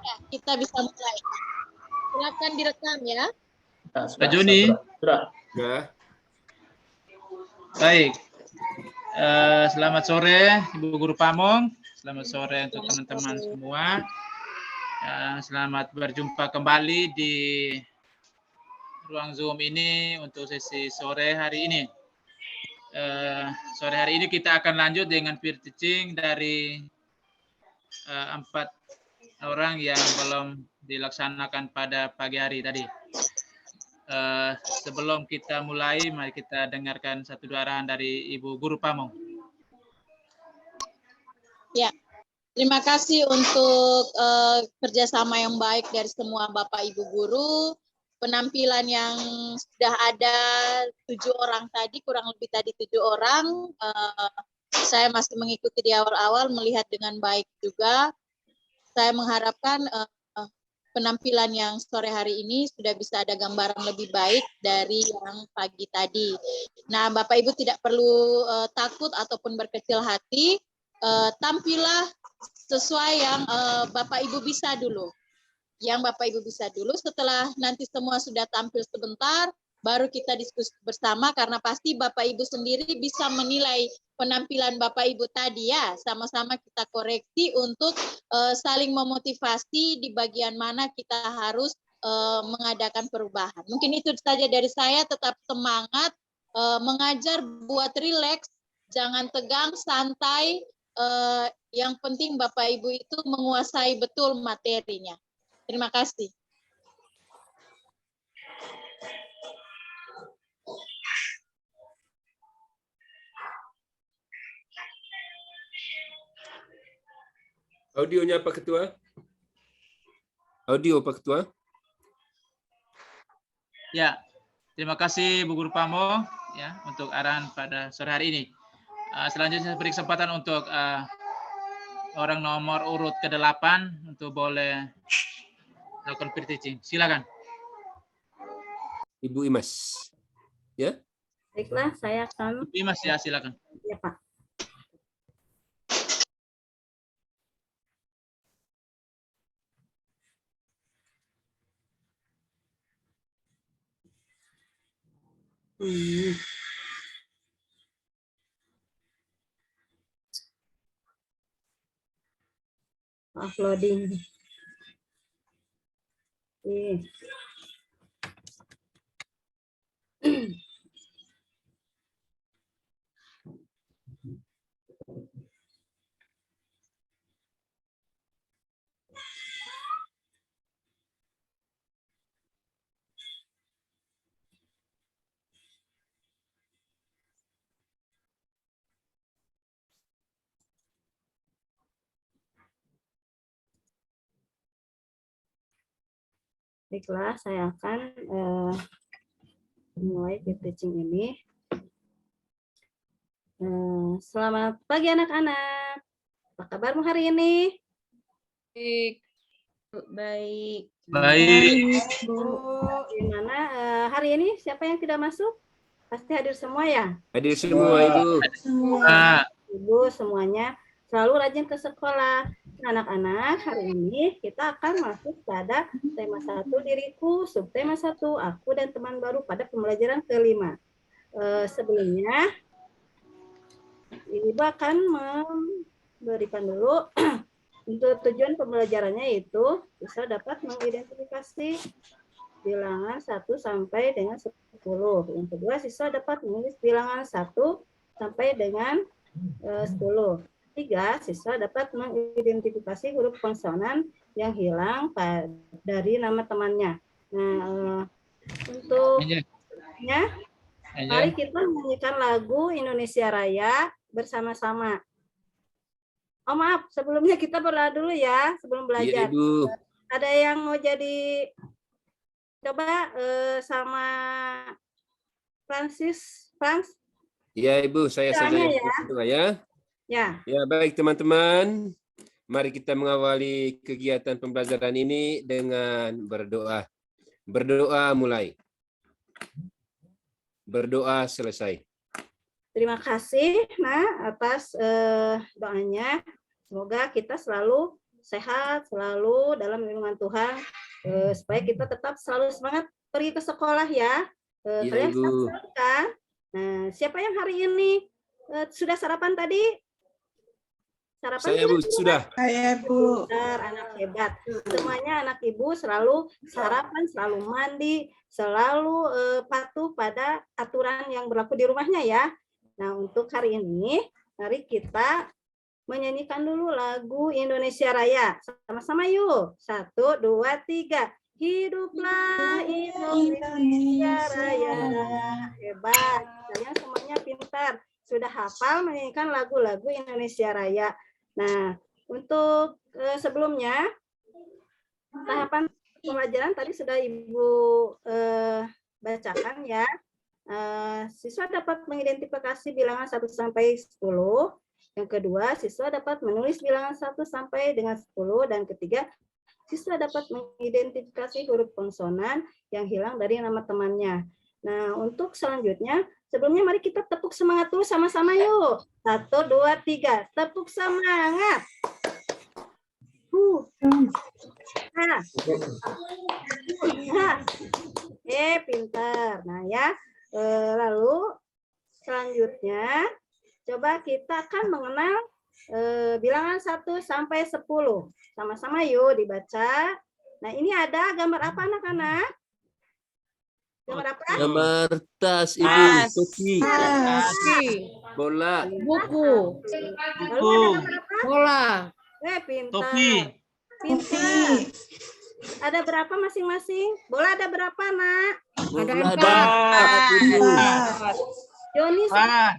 Ya, kita bisa mulai. Silakan direkam ya. Pak Joni. Ya. Baik. Selamat sore Ibu Guru Pamong. Selamat sore untuk teman-teman semua. Selamat berjumpa kembali di ruang Zoom ini untuk sesi sore hari ini. Sore hari ini kita akan lanjut dengan peer teaching dari 4 orang yang belum dilaksanakan pada pagi hari tadi. Sebelum kita mulai, mari kita dengarkan satu dua arahan dari Ibu Guru Pamong. Ya, terima kasih untuk kerjasama yang baik dari semua Bapak Ibu Guru. Penampilan yang sudah ada 7 orang tadi, kurang lebih tadi 7 orang. Saya masih mengikuti di awal-awal, melihat dengan baik juga. Saya mengharapkan penampilan yang sore hari ini sudah bisa ada gambaran lebih baik dari yang pagi tadi. Nah, Bapak Ibu tidak perlu takut ataupun berkecil hati. Tampillah sesuai yang Bapak Ibu bisa dulu. Yang Bapak Ibu bisa dulu, setelah nanti semua sudah tampil sebentar, baru kita diskusi bersama, karena pasti Bapak Ibu sendiri bisa menilai penampilan Bapak Ibu tadi ya. Sama-sama kita koreksi untuk saling memotivasi di bagian mana kita harus mengadakan perubahan. Mungkin itu saja dari saya, tetap semangat, mengajar buat rileks, jangan tegang, santai. Yang penting Bapak Ibu itu menguasai betul materinya. Terima kasih. Audionya Pak Ketua? Audio Pak Ketua? Ya, terima kasih Bu Guru Pamong ya untuk arahan pada sore hari ini. Selanjutnya saya beri kesempatan untuk orang nomor urut ke-8 untuk boleh lakukan peer teaching. Silakan. Ibu Imas. Ya? Baiklah, saya akan. Ibu Imas ya, silakan. Ya, Pak. Uploading. Baiklah, saya akan mulai peer teaching ini. Selamat pagi anak-anak. Apa kabarmu hari ini? Baik. Baik. Baik. Gimana hari ini siapa yang tidak masuk? Pasti hadir semua ya? Hadir semua, Ibu. Ibu semuanya selalu rajin ke sekolah. Anak-anak, hari ini kita akan masuk pada tema 1 diriku, subtema 1 aku dan teman baru pada pembelajaran ke-5. Sebelumnya Ibu akan memberikan dulu untuk tujuan pembelajarannya, yaitu bisa dapat mengidentifikasi bilangan 1 sampai dengan 10. Yang kedua, siswa dapat menulis bilangan 1 sampai dengan 10. 3, siswa dapat mengidentifikasi huruf konsonan yang hilang dari nama temannya. Nah, untuk mari kita menyanyikan lagu Indonesia Raya bersama-sama. Oh maaf, sebelumnya kita berdoa dulu ya sebelum belajar. Iya, Ibu. Ada yang mau jadi coba sama Frans? Iya, Ibu, saya saja yang berdoa ya. Ya. Ya, baik teman-teman. Mari kita mengawali kegiatan pembelajaran ini dengan berdoa. Berdoa mulai. Berdoa selesai. Terima kasih, Nah, atas doanya. Semoga kita selalu sehat selalu dalam lindungan Tuhan, supaya kita tetap selalu semangat pergi ke sekolah ya. Iya, Kalian Ibu. sehat kan? Nah, siapa yang hari ini sudah sarapan tadi? Sarapan Saya Bu sudah. Saya Bu. Benar, anak hebat. Semuanya anak ibu selalu sarapan, selalu mandi, selalu patuh pada aturan yang berlaku di rumahnya ya. Nah, untuk hari ini, mari kita menyanyikan dulu lagu Indonesia Raya. Sama-sama yuk. 1, 2, 3. Hiduplah Indonesia Raya. Hebat. Kalian semuanya pintar. Sudah hafal menyanyikan lagu-lagu Indonesia Raya. Nah, untuk sebelumnya, tahapan pembelajaran tadi sudah Ibu bacakan ya. Siswa dapat mengidentifikasi bilangan 1 sampai 10. Yang kedua, siswa dapat menulis bilangan 1 sampai dengan 10. Dan ketiga, siswa dapat mengidentifikasi huruf konsonan yang hilang dari nama temannya. Nah, untuk selanjutnya, sebelumnya mari kita tepuk semangat dulu sama-sama yuk. 1, 2, 3. Tepuk semangat. Pintar. Nah ya, lalu selanjutnya coba kita akan mengenal bilangan 1 sampai 10. Sama-sama yuk dibaca. Nah, ini ada gambar apa anak-anak? Gambar apa? Gambar tas, Ibu. Tas. Topi. Bola. Buku. Lalu ada gambar apa? Bola. Pintar. Topi. Pintar. Ada berapa masing-masing? Bola ada berapa, Nak? Bola Ada ada 4, Ibu. Joni, Ah,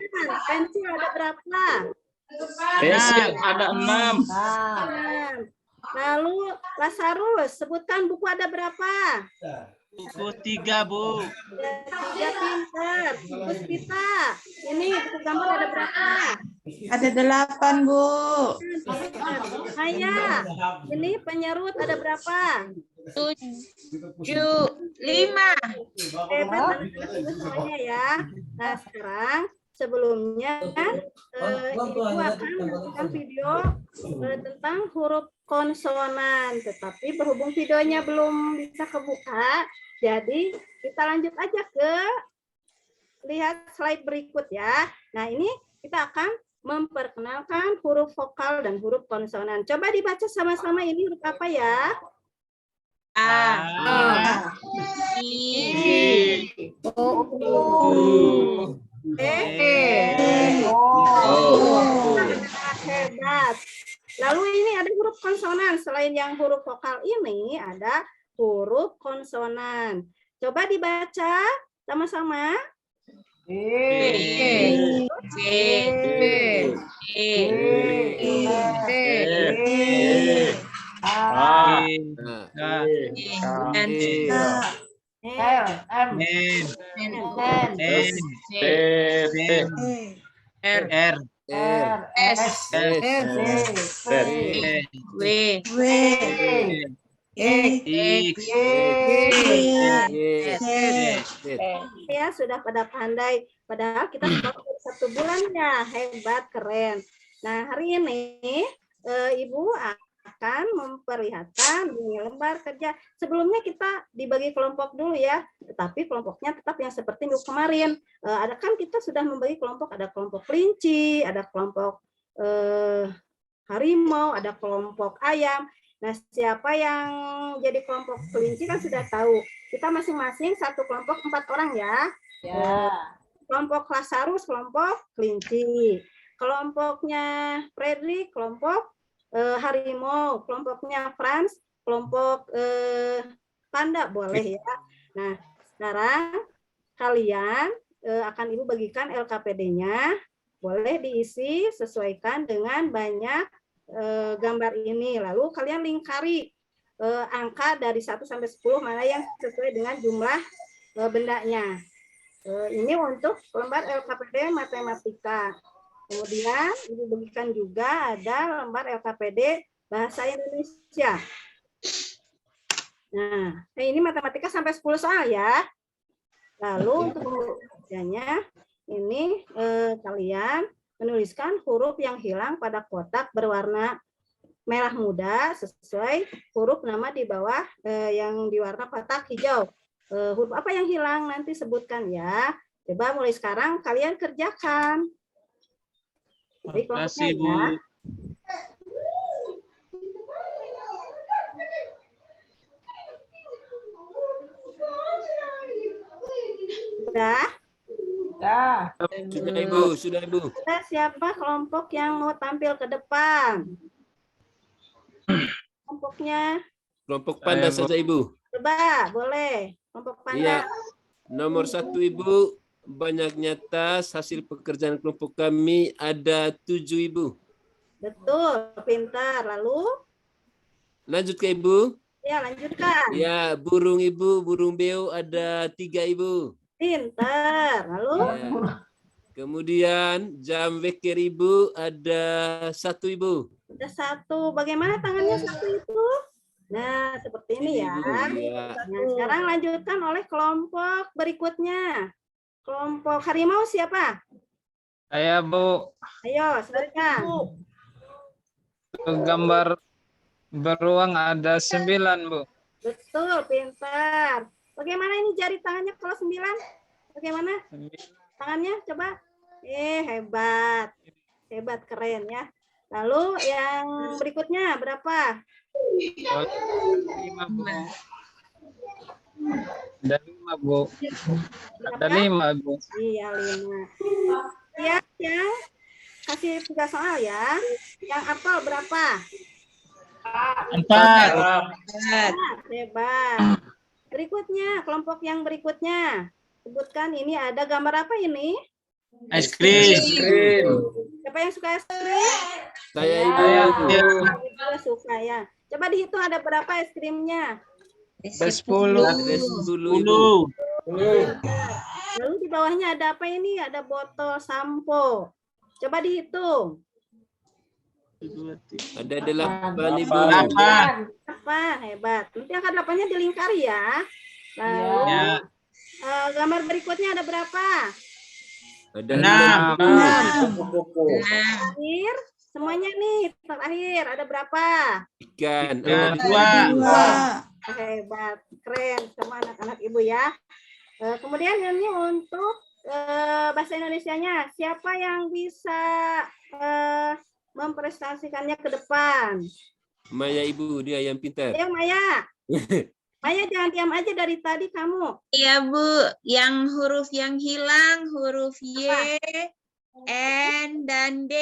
pensil ada berapa? Pensil ada 6. 6. Lalu Lazarus, sebutkan buku ada berapa? buku 3, Bu. 3, pintar. Puspita, ini buku gambar ada berapa? Ada 8, Bu. Maya, ini penyerut ada berapa? 7, 5. Hebat anak-anak semuanya ya. Nah, sekarang sebelumnya Ibu akan memberikan video tentang huruf konsonan, tetapi berhubung videonya belum bisa kebuka, jadi kita lanjut aja ke lihat slide berikut ya. Nah, ini kita akan memperkenalkan huruf vokal dan huruf konsonan. Coba dibaca sama-sama, ini huruf apa ya? A. I. Hebat. Lalu ini ada huruf konsonan. Selain yang huruf vokal ini, ada huruf konsonan. Coba dibaca sama-sama. R. Ya, sudah pada pandai. Padahal kita baru 1 bulan ya. Hebat, keren. Nah, hari ini Ibu akan memperlihatkan di lembar kerja. Sebelumnya kita dibagi kelompok dulu ya. Tetapi kelompoknya tetap yang seperti minggu kemarin. Ada kan kita sudah membagi kelompok. Ada kelompok kelinci, ada kelompok harimau, ada kelompok ayam. Nah, siapa yang jadi kelompok kelinci kan sudah tahu. Kita masing-masing satu kelompok 4 orang ya. Kelompok Lazarus, kelompok kelinci. Kelompoknya Fredrik, kelompok harimau. Kelompoknya Franz, kelompok panda, boleh ya. Nah, sekarang kalian akan Ibu bagikan LKPD-nya. Boleh diisi, sesuaikan dengan banyak gambar ini. Lalu kalian lingkari angka dari 1 sampai 10 mana yang sesuai dengan jumlah bendanya. Ini untuk lembar LKPD matematika. Kemudian Ibu bagikan juga ada lembar LKPD bahasa Indonesia. Nah, ini matematika sampai 10 soal ya. Lalu untuk pembuktiannya ini kalian menuliskan huruf yang hilang pada kotak berwarna merah muda sesuai huruf nama di bawah yang diwarna kotak hijau. Huruf apa yang hilang nanti sebutkan ya. Coba mulai sekarang kalian kerjakan. Baik, Terima kasih, Bu. ya. Sudah? Sudah Ibu, sudah Ibu. Sudah, siapa kelompok yang mau tampil ke depan? Kelompoknya. Kelompok panda Saya, Bu. saja Ibu. Coba, boleh. Kelompok panda. Iya. Nomor 1 Ibu, banyaknya tas hasil pekerjaan kelompok kami ada 7 Ibu. Betul, pintar. Lalu, Lanjut ke Ibu. ya lanjutkan. Ya, burung Ibu, burung beo ada 3 Ibu. Pintar. Lalu, Ya. Kemudian jam weker Ibu ada 1 Ibu. ada 1. Bagaimana tangannya 1 itu? Nah, seperti ini ya. Ibu, ya. Nah, sekarang lanjutkan oleh kelompok berikutnya. Kelompok harimau siapa? Saya Bu, Ayo, sebutkan. gambar beruang ada 9 Bu. Betul, pintar. Bagaimana ini jari tangannya kalau 9? Bagaimana tangannya? Coba. Hebat. Hebat, keren ya. Lalu yang berikutnya berapa? 5 Bu. Ada 5 Bu. Ada Berapa? 5 Bu. Iya, 5. Ya, yang kasih 3 soal ya. Yang apel berapa? 4. Hebat. Berikutnya, kelompok yang berikutnya. Sebutkan ini ada gambar apa ini? Es krim. Siapa yang suka es krim? Saya Ya, Ibu. saya suka ya. Coba dihitung ada berapa es krimnya. Ada 10. Ada 10 Ibu. 10. Lalu di bawahnya ada apa ini? Ada botol sampo. Coba dihitung. Ada 8 Ibu. 8. Apa? Hebat. Nanti angka 8-nya dilingkari ya. Lalu Ya. gambar berikutnya ada berapa? Ada 6. 6. Terakhir, semuanya nih. Terakhir ada berapa? Ikan. Ya, Ada 2. 2. Hebat. Keren semua anak-anak ibu ya. Kemudian ini untuk bahasa Indonesianya. Siapa yang bisa mempresentasikannya ke depan? Maya Ibu, dia yang pintar. Ayo Maya. Maya jangan diam aja dari tadi kamu. Iya Bu, yang huruf yang hilang huruf Y, N, dan D.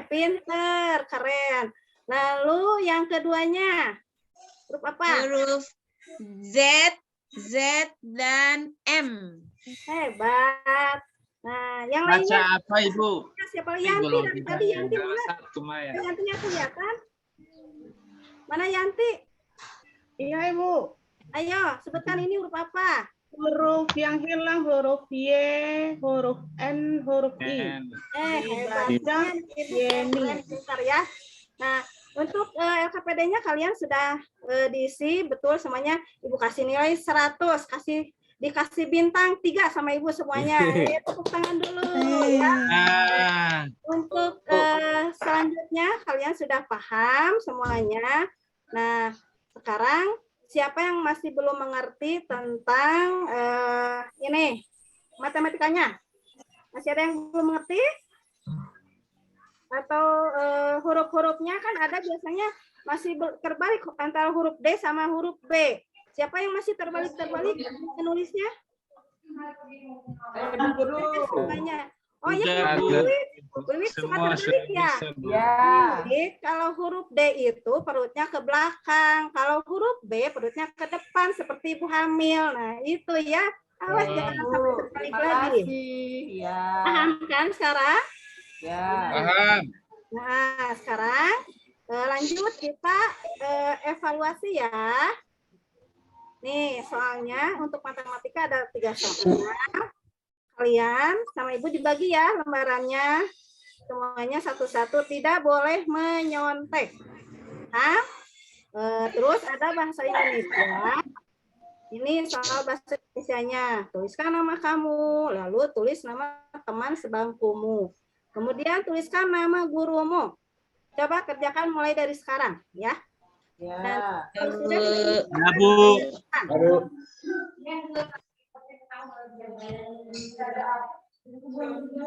Pinter, keren. Lalu yang keduanya, huruf apa? Huruf Z, Z, dan M. Hebat. Nah, yang Baca lainnya apa, Ibu? siapa? Yanti dari tadi. Yanti mana? Satu Maya. Yantinya kelihatan? Mana Yanti? Iya, Ibu. Ayo, sebutkan ini huruf apa? Huruf yang hilang huruf Y, huruf N, huruf I. Hebat. Yeni. Keren, pintar ya. Nah, untuk LKPD-nya kalian sudah diisi betul semuanya. Ibu kasih nilai 100, dikasih bintang 3 sama Ibu semuanya. Tepuk tangan dulu ya. Ah, Untuk selanjutnya kalian sudah paham semuanya. Nah, sekarang siapa yang masih belum mengerti tentang ini matematikanya? Masih ada yang belum mengerti? Atau huruf-hurufnya kan ada biasanya masih terbalik antara huruf D sama huruf B. Siapa yang masih terbalik menulisnya? Semuanya. Oh ya, Udah, Wiwi suka Semua terbalik ya? sudah bisa Bu. Jadi kalau huruf D itu perutnya ke belakang, kalau huruf B perutnya ke depan seperti ibu hamil. Nah itu ya, awas jangan sampai terbalik lagi. Ya. Paham kan sekarang? Ya. paham. Nah sekarang lanjut kita evaluasi ya. Nih soalnya untuk matematika ada 3 soal. Kalian sama ibu dibagi ya lembarannya. Semuanya satu-satu, tidak boleh menyontek. Nah, terus ada bahasa Indonesia. Ini soal bahasa Indonesianya. Tuliskan nama kamu, lalu tulis nama teman sebangkumu. Kemudian tuliskan nama gurumu. Coba kerjakan mulai dari sekarang, ya. Dan kalau sudah Ya, Bu.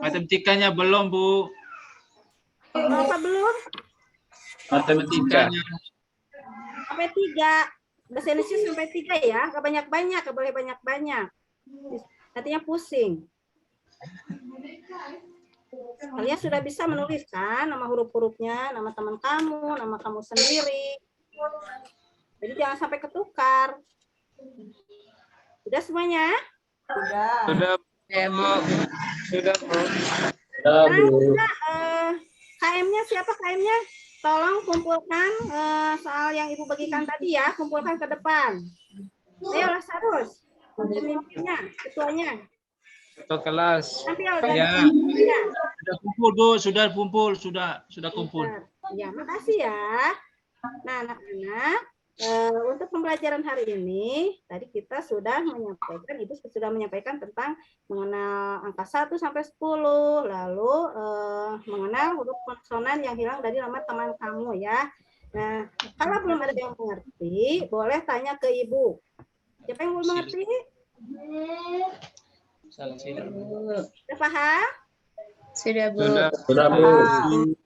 Matematikanya belum, Bu. apa belum? Matematikanya. Sampai 3. Bahasa Indonesia sampai 3 ya. Nggak banyak-banyak, nggak boleh banyak-banyak. Nantinya pusing. Kalian sudah bisa menuliskan nama huruf-hurufnya, nama teman kamu, nama kamu sendiri. Jadi jangan sampai ketukar. Sudah semuanya? Sudah, Bu. Sudah, Bu. KM-nya siapa KM-nya? Tolong kumpulkan soal yang Ibu bagikan tadi ya, kumpulkan ke depan. Ayo Lazarus, pemimpinnya, ketuanya. Ketua kelas. Tampil Ya. Sudah kumpul, Bu. Sudah kumpul. Sudah kumpul. Ya, makasih ya. Nah, anak-anak, untuk pembelajaran hari ini, tadi kita sudah menyampaikan, Ibu sudah menyampaikan tentang mengenal angka 1 sampai 10, lalu mengenal huruf konsonan yang hilang dari nama teman kamu ya. Nah, kalau belum ada yang mengerti, boleh tanya ke Ibu. Siapa yang belum mengerti? Sudah paham? Sudah, Bu. Sudah, Bu.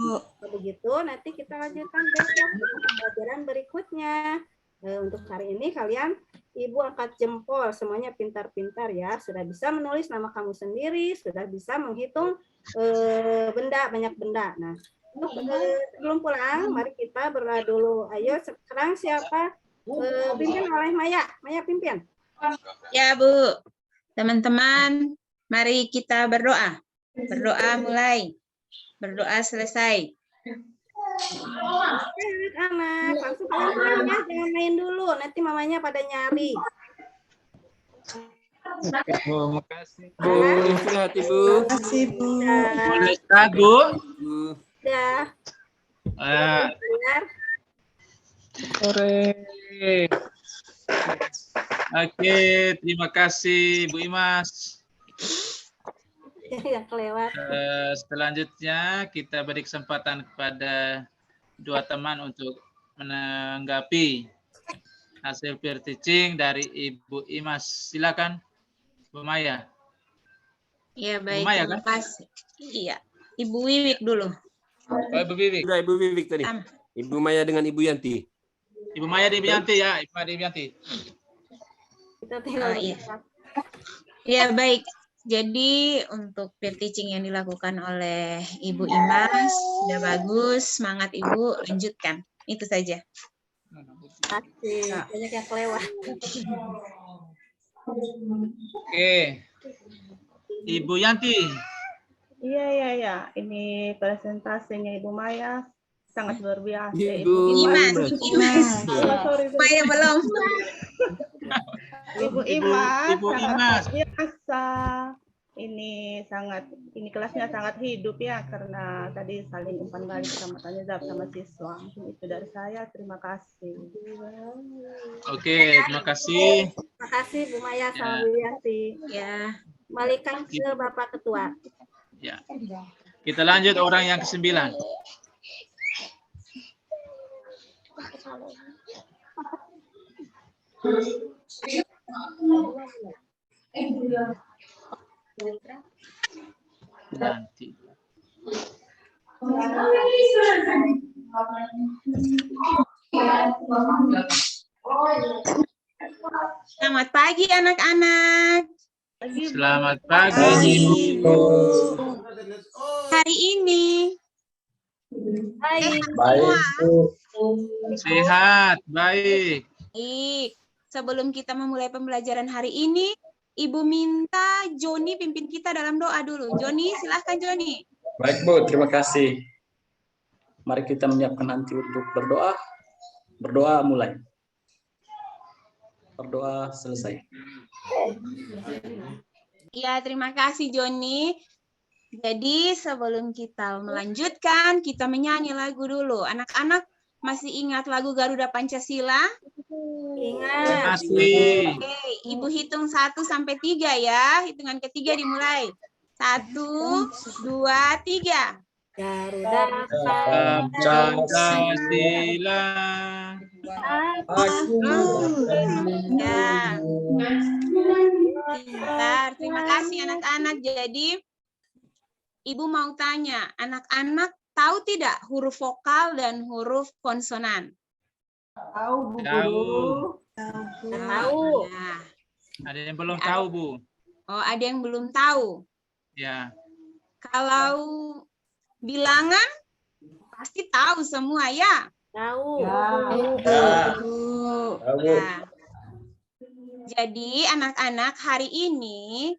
Kalau begitu, nanti kita lanjutkan besok pembelajaran berikutnya. Untuk hari ini kalian, Ibu angkat jempol, semuanya pintar-pintar ya. Sudah bisa menulis nama kamu sendiri, sudah bisa menghitung benda, banyak benda. Nah, untuk sebelum pulang, mari kita berdoa dulu. Ayo, sekarang siapa? Pimpin oleh Maya. Maya pimpin. Ya, Bu. Teman-teman, mari kita berdoa. Berdoa mulai. Berdoa selesai. Anak-anak, langsung kalian pulang ya, jangan main dulu. Nanti mamanya pada nyari. Bu, makasih, Bu. Istirahat, Ibu. Boleh istirahat, Bu. Udah. Benar. Sore. Oke, terima kasih Bu Imas. Yang kelewat. Selanjutnya kita beri kesempatan kepada dua teman untuk menanggapi hasil peer teaching dari Ibu Imas. Silakan, Bu Maya. Ya, baik. Bu Maya, Terima kan? kasih. Iya. Ibu Wiwik dulu. Oh, Ibu Wiwik. Sudah Ibu Wiwik tadi. Ibu Maya dengan Ibu Yanti. Ibu Maya Dewianti ya, Ibu Maya Dewianti. Kita tinggal Iya. Ya, baik. Jadi untuk peer teaching yang dilakukan oleh Ibu Imas sudah bagus, semangat Ibu, lanjutkan. Itu saja. kasih. Banyak yang kelewat. Oke. Ibu Yanti. Iya. Ini presentasinya Ibu Maya sangat luar biasa. Ibu Imas. Sorry. Maya belum. Ibu Imas Ibu sangat Imas. luar biasa. Ini kelasnya sangat hidup ya, karena tadi saling umpan balik sama tanya jawab sama siswa. Mungkin itu dari saya. Terima kasih. Oke, terima kasih. Terima kasih Bu Maya sama Bu Yanti. Ya. Kembalikan ke Bapak Ketua. Ya. Kita lanjut orang yang ke-9. Nanti. Selamat pagi anak-anak. Selamat pagi, Ibu. Hari ini Baik. Sehat, baik. baik. Sebelum kita memulai pembelajaran hari ini, Ibu minta Joni pimpin kita dalam doa dulu. Joni, silahkan Joni. Baik Bu, terima kasih. Mari kita menyiapkan hati untuk berdoa. Berdoa mulai. Berdoa selesai. Ya, terima kasih Joni. Jadi sebelum kita melanjutkan, kita menyanyi lagu dulu. Anak-anak masih ingat lagu Garuda Pancasila? Ingat. Masih. Oke, Ibu hitung 1 sampai 3 ya. Hitungan ketiga dimulai. 1, 2, 3. Garuda Pancasila. Ya, pintar. Terima kasih anak-anak. Jadi, Ibu mau tanya, anak-anak tahu tidak huruf vokal dan huruf konsonan? Tahu, Bu Tahu. Guru. tahu. Nah, Ada yang belum tahu, Bu? oh, ada yang belum tahu. Ya. Kalau bilangan pasti tahu semua ya. Tahu. Nah, jadi anak-anak hari ini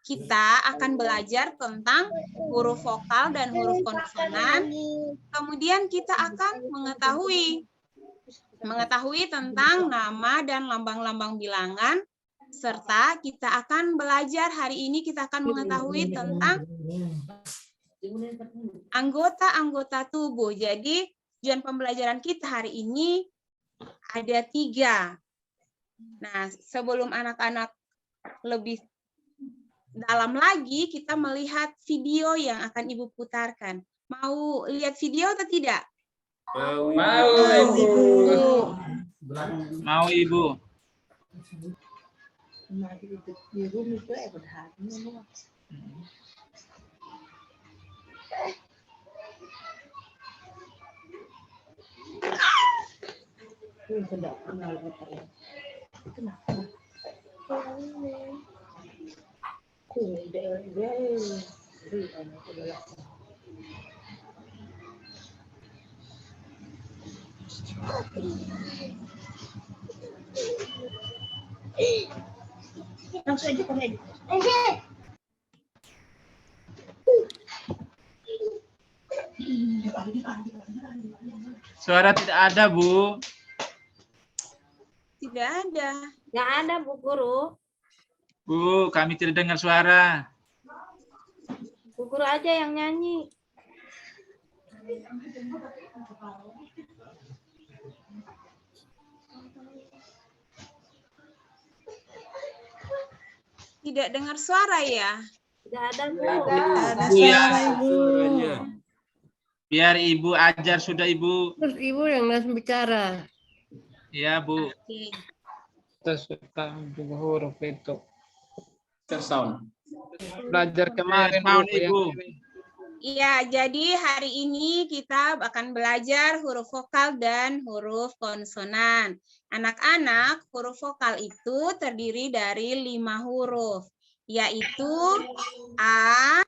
kita akan belajar tentang huruf vokal dan huruf konsonan. Kemudian kita akan mengetahui tentang nama dan lambang-lambang bilangan, serta kita akan belajar hari ini kita akan mengetahui tentang anggota-anggota tubuh. Jadi tujuan pembelajaran kita hari ini ada 3. Nah, sebelum anak-anak lebih dalam lagi, kita melihat video yang akan Ibu putarkan. Mau lihat video atau tidak? Mau. Mau, Ibu. Langsung aja kami. Suara tidak ada, Bu. Tidak ada. Nggak ada, Bu Guru. Bu, kami tidak dengar suara. Bu Guru aja yang nyanyi. Tidak dengar suara ya? Tidak ada, Bu. Suaranya. Biar Ibu ajar sudah, Ibu. Terus Ibu yang langsung bicara. Ya, Bu. Oke. Kita suka huruf itu. Sound. Belajar kemarin Sound, Bu, yang Ibu. ini. Iya, jadi hari ini kita akan belajar huruf vokal dan huruf konsonan. Anak-anak, huruf vokal itu terdiri dari 5 huruf, yaitu A.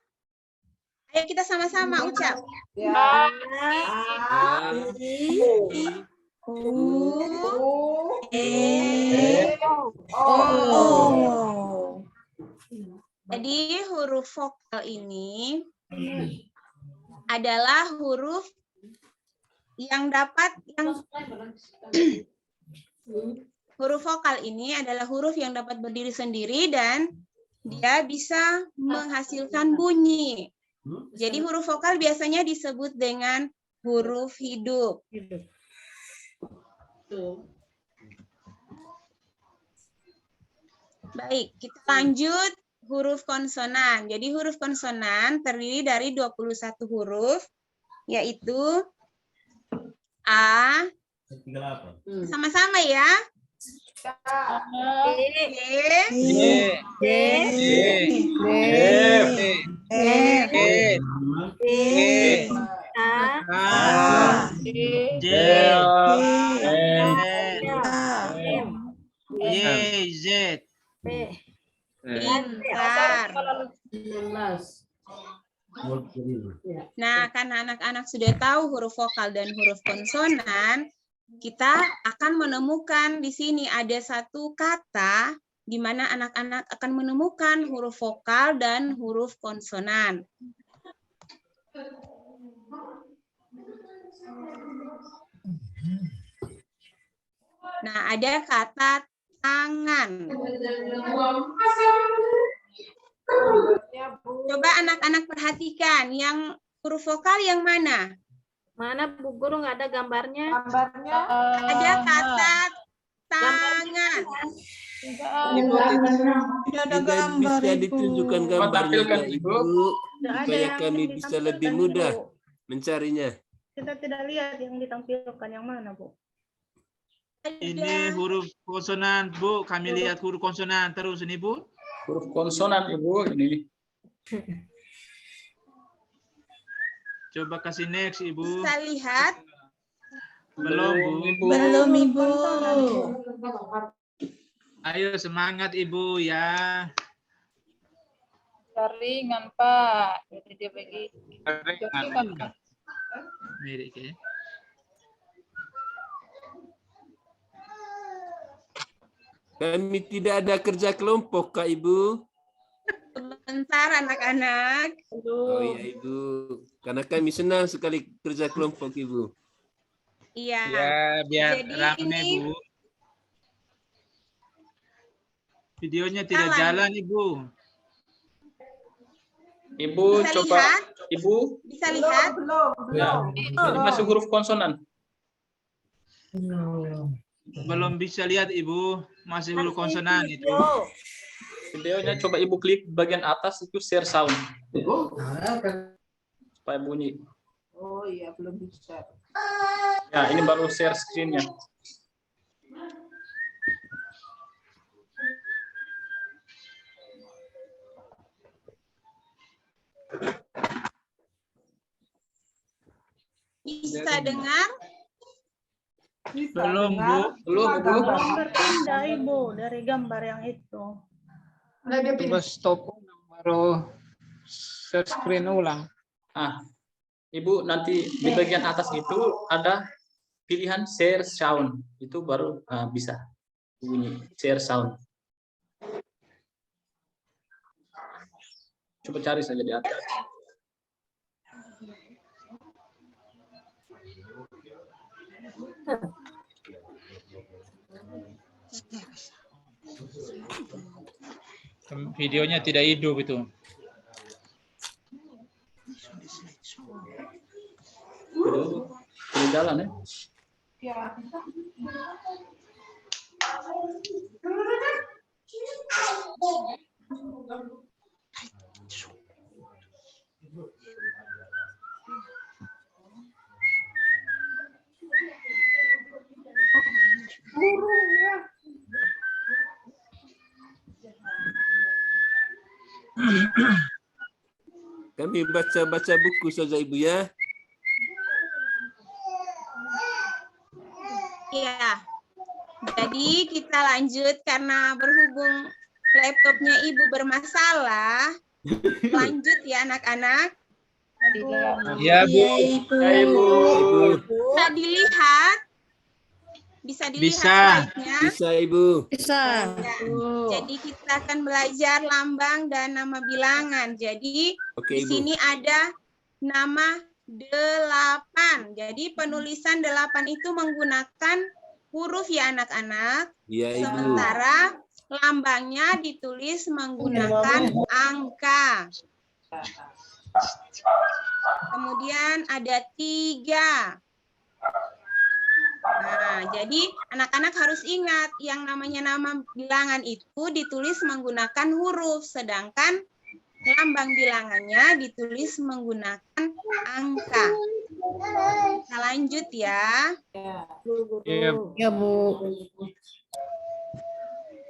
Ayo kita sama-sama ucap. U, E, O. Jadi huruf vokal ini adalah huruf yang huruf vokal ini adalah huruf yang dapat berdiri sendiri dan dia bisa menghasilkan bunyi. Jadi huruf vokal biasanya disebut dengan huruf hidup. Baik, kita lanjut huruf konsonan. Jadi huruf konsonan terdiri dari 21 huruf, yaitu A. Sama-sama ya. Z. Pintar. Nah, karena anak-anak sudah tahu huruf vokal dan huruf konsonan, kita akan menemukan di sini ada satu kata di mana anak-anak akan menemukan huruf vokal dan huruf konsonan. Nah, ada kata tangan. Coba anak-anak perhatikan, yang huruf vokal yang mana? Mana Bu Guru, nggak ada gambarnya? Ada kata tangan. Tidak bisa ditunjukkan gambarnya, Ibu, supaya kami bisa lebih mudah. mencarinya? Kita tidak lihat yang ditampilkan yang mana, Bu. Ini huruf konsonan, Bu. Kami lihat huruf konsonan terus ini, Bu. Huruf konsonan, Ibu. Ini. Coba kasih next, Ibu. Bisa lihat? Belum, Bu. Ibu. Belum, Ibu. Ayo semangat, Ibu ya. Ringan, Pak. Jadi dia bagi. Ringan. Mirip ya. Kami tidak ada kerja kelompok, Kak Ibu. Sebentar anak-anak. Oh iya, Ibu. Karena kami senang sekali kerja kelompok, Ibu. Iya. Ya, biar Jadi rame, ini- Bu. Videonya tidak Jalan. jalan, Ibu. Ibu Bisa coba. lihat? Ibu. Bisa lihat? Ya. Ini masih huruf konsonan. Belum bisa lihat, Ibu. Masih huruf konsonan itu. Videonya coba Ibu klik bagian atas itu share sound. Supaya bunyi. Oh iya, belum bisa. Ya, ini baru share screen-nya. Bisa dengar? Belum, Bu. Belum, Ibu. Berpindah, Ibu, dari gambar yang itu. Coba stop baru share screen ulang. Ah, Ibu nanti di bagian atas itu ada pilihan share sound. Itu baru bisa bunyi share sound. Coba cari saja di atas. Videonya tidak hidup itu. Tidak jalan ya. Kami baca-baca buku saja, Ibu ya. Iya. Jadi kita lanjut karena berhubung laptopnya Ibu bermasalah. Lanjut ya anak-anak. Ya, Bu. Ya, Ibu. Bisa dilihat? Bisa dilihat Bisa. slide-nya? Bisa, Ibu. Bisa. Ya. Jadi kita akan belajar lambang dan nama bilangan. Jadi Oke, di Ibu. sini ada nama 8. Jadi penulisan 8 itu menggunakan huruf ya anak-anak. Iya, Ibu. Sementara lambangnya ditulis menggunakan angka. Kemudian ada 3. Nah, jadi anak-anak harus ingat yang namanya nama bilangan itu ditulis menggunakan huruf, sedangkan lambang bilangannya ditulis menggunakan angka. Kita lanjut ya. Iya, Ya, Bu.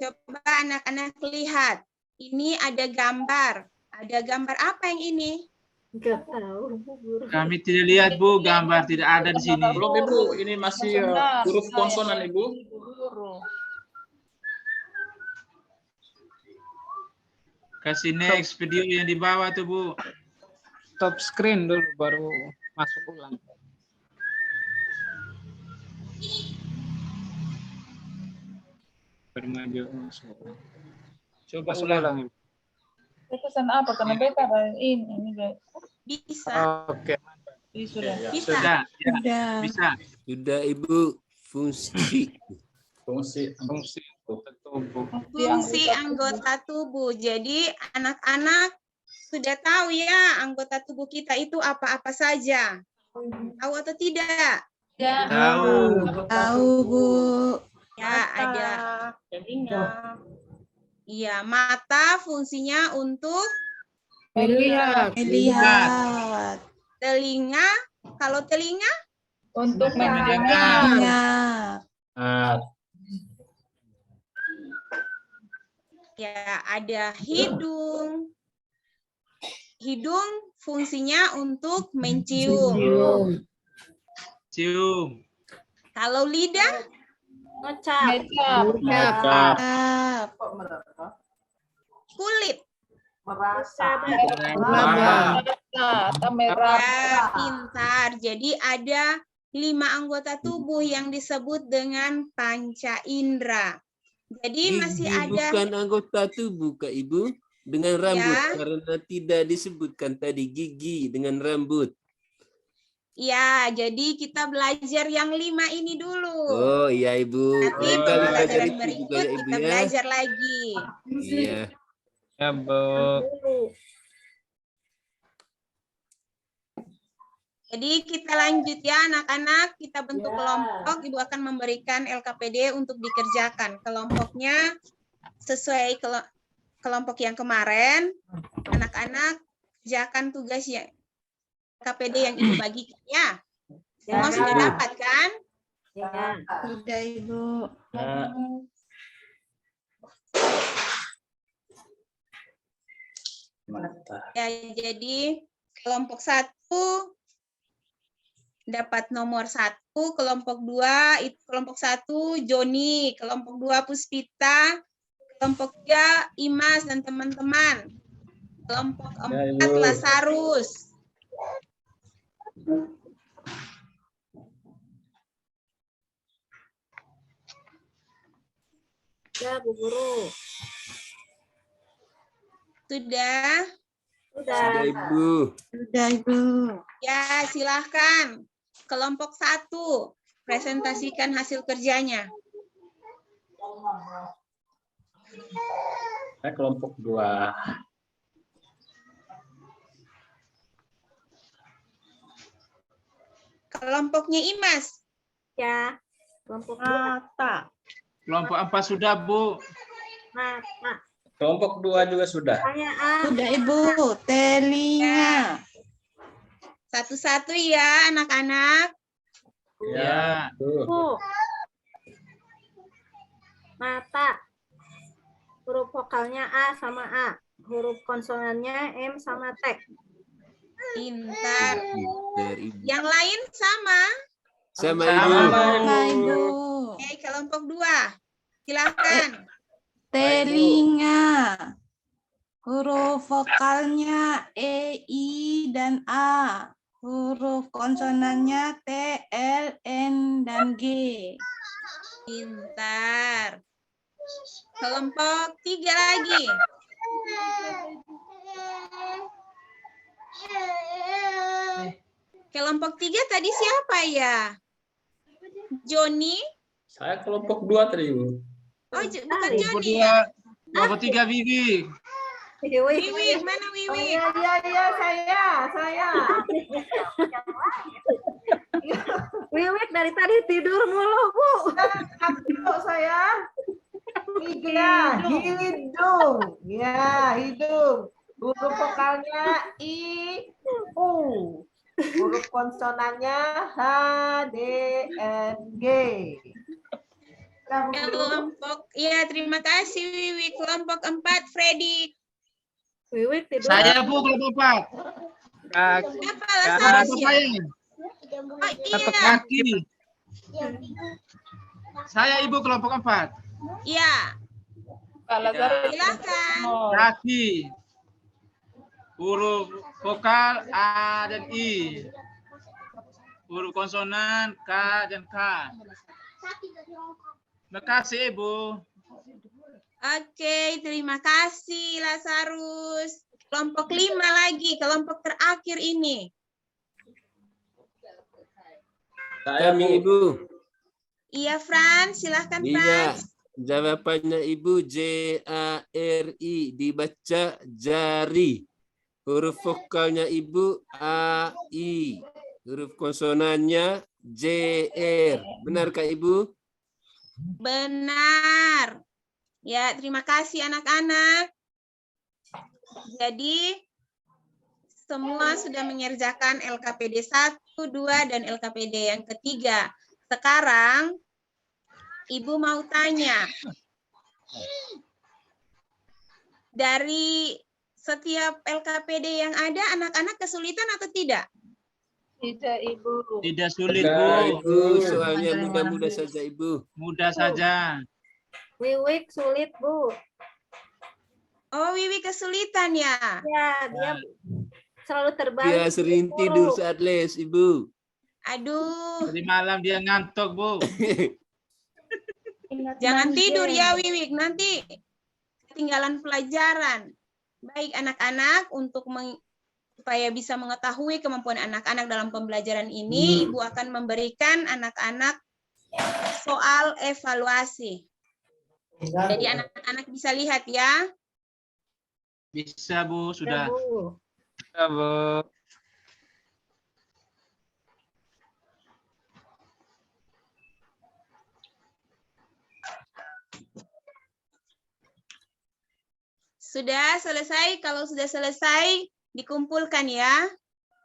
Coba anak-anak lihat. Ini ada gambar. Ada gambar apa yang ini? Enggak tahu, Bu Guru. Kami tidak lihat, Bu. Gambar tidak ada di sini. Belum, Ibu. Ini masih huruf konsonan, Ibu. Kasih next video yang di bawah tuh, Bu. stop screen dulu baru masuk ulang. Bermaju. Coba Masuk ulang. ulang. Pesan apa? Karena beta ada ini guys. Bisa. Oke. Sudah. Bisa. Sudah. Ya. Bisa. Sudah, Ibu. Fungsi. Fungsi. Tubuh. Fungsi anggota tubuh. Jadi anak-anak sudah tahu ya anggota tubuh kita itu apa-apa saja. Tahu atau tidak? Ya. Tahu. Tahu, Bu. Ya, ada. Telinga. Iya, mata fungsinya untuk Melihat. Lihat. telinga Kalau telinga? Untuk mendengar. Dengar. Ya, ada hidung. Hidung fungsinya untuk mencium. Cium. Kalau lidah? Ngecap. Ngecap. Kulit. Meraba. Atau meraba. Ya, pintar. Jadi ada 5 anggota tubuh yang disebut dengan panca indera. Jadi masih Gigi ada bukan anggota tubuh, Kak Ibu. Dengan rambut, Ya. karena tidak disebutkan tadi gigi dengan rambut. ya, jadi kita belajar yang 5 ini dulu. Oh iya Ibu. Nanti Lain kali belajar pembelajaran itu juga berikut ya Ibu kita ya. belajar lagi. Iya. Ya, Bu. Jadi kita lanjut ya anak-anak, kita bentuk kelompok, Ibu akan memberikan LKPD untuk dikerjakan. Kelompoknya sesuai kelompok yang kemarin, anak-anak kerjakan tugas ya LKPD yang Ibu bagikan ya. Semua sudah dapat kan? Ya. Sudah, Ibu. Ya, jadi kelompok 1 dapat nomor 1, kelompok 2 itu kelompok 1 Joni, kelompok 2 Puspita, kelompok 3 Imas dan teman-teman. Kelompok 4 Lazarus. Ya, Bu Guru. Sudah? Sudah Ibu. Sudah, Ibu. Ya, silahkan. Kelompok 1, presentasikan hasil kerjanya. Kelompok 2. Kelompoknya Imas. Ya. Kelompok Mata. Kelompok 4 sudah, Bu. mata. Kelompok 2 juga sudah. Saya A. Sudah, Ibu. Telinga. Satu-satu ya, anak-anak. Ya. Bu. Mata. Huruf vokalnya A sama A. Huruf konsonannya M sama T. Pintar. Pintar, Ibu. Yang lain sama. Sama Sama. Ibu. Nah, Ibu. Oke, kelompok 2. Silahkan. Telinga. Huruf vokalnya E, I, dan A. Huruf konsonannya T, L, N, dan G. Pintar. Kelompok 3 lagi. Kelompok 3 tadi siapa ya? Joni? Saya kelompok 2 tadi, Bu. Oh, bukan Kelompok Joni 2. ya? Kelompok 3 Vivi. Wiwi, mana Wiwi? Iya, saya. Wiwik dari tadi tidur mulu, Bu. Satu saya. 3, hidung. Ya, hidung. Huruf vokalnya I, U. Huruf konsonannya H, D, N, G. Kelompok, ya terima kasih Wiwi. Kelompok 4 Freddy. Wiwik tidur. Saya, Bu, kelompok 4. Apa Kelompok Lazarus ya? saya. Oh iya, Kaki. Saya, Ibu, kelompok 4. iya. Kalau Lazarus. Silakan. Kaki. Huruf vokal A dan I. Huruf konsonan K dan K. Terima kasih, Ibu. Oke, terima kasih Lazarus. Kelompok 5 lagi, kelompok terakhir ini. Saya, Kami Bu. Ibu. Iya, Fran, silahkan Iya. Fran. Jawabannya Ibu J-A-R-I. Dibaca jari. Huruf vokalnya Ibu A-I. Huruf konsonannya J-R. Benar Kak Ibu? Benar. Ya, terima kasih anak-anak. Jadi, semua sudah mengerjakan LKPD 1, 2, dan LKPD yang ketiga. Sekarang, Ibu mau tanya, dari setiap LKPD yang ada, anak-anak kesulitan atau tidak? Tidak, Ibu. Tidak sulit, Enggak, Bu. Ibu, soalnya mudah-mudah saja, Ibu. Mudah saja. Wiwik sulit, Bu. Oh, Wiwi kesulitan ya? Ya, dia selalu terbalik. Dia sering tidur saat les, Ibu. Aduh, Tadi malam dia ngantuk, Bu. jangan tidur ya, Wiwi. Nanti ketinggalan pelajaran. Baik, anak-anak, untuk supaya bisa mengetahui kemampuan anak-anak dalam pembelajaran ini, Ibu akan memberikan anak-anak soal evaluasi. Jadi anak-anak bisa lihat ya. Bisa, Bu, sudah. Ya, Bu. Ya, Bu. Sudah selesai? Kalau sudah selesai, dikumpulkan ya.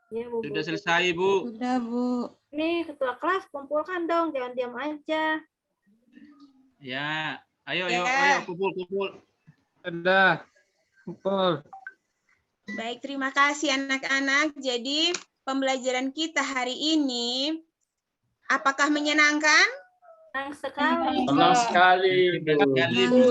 Ya, Bu. Sudah selesai, Bu. Sudah, Bu. Nih, ketua kelas, kumpulkan dong. Jangan diam aja. Ya, ayo, Ya. ayo, kumpul. Sudah. Kumpul. Baik, terima kasih anak-anak. Jadi pembelajaran kita hari ini, apakah menyenangkan? Senang sekali. Senang sekali, Bu. Sekali, Bu.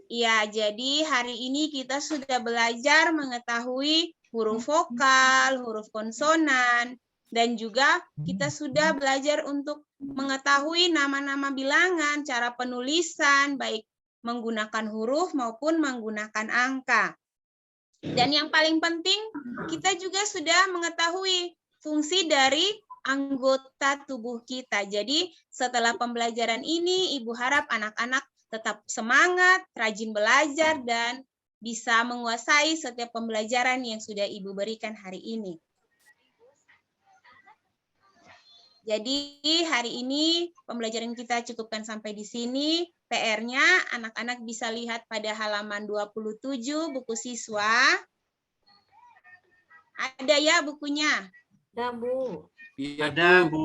Ya, jadi hari ini kita sudah belajar mengetahui huruf vokal, huruf konsonan, dan juga kita sudah belajar untuk mengetahui nama-nama bilangan, cara penulisan, baik menggunakan huruf maupun menggunakan angka. Dan yang paling penting, kita juga sudah mengetahui fungsi dari anggota tubuh kita. Jadi setelah pembelajaran ini, Ibu harap anak-anak tetap semangat, rajin belajar, dan bisa menguasai setiap pembelajaran yang sudah Ibu berikan hari ini. Jadi hari ini pembelajaran kita cukupkan sampai di sini. PR-nya anak-anak bisa lihat pada halaman 27 buku siswa. Ada ya bukunya? Ada, Bu. Ada, Bu.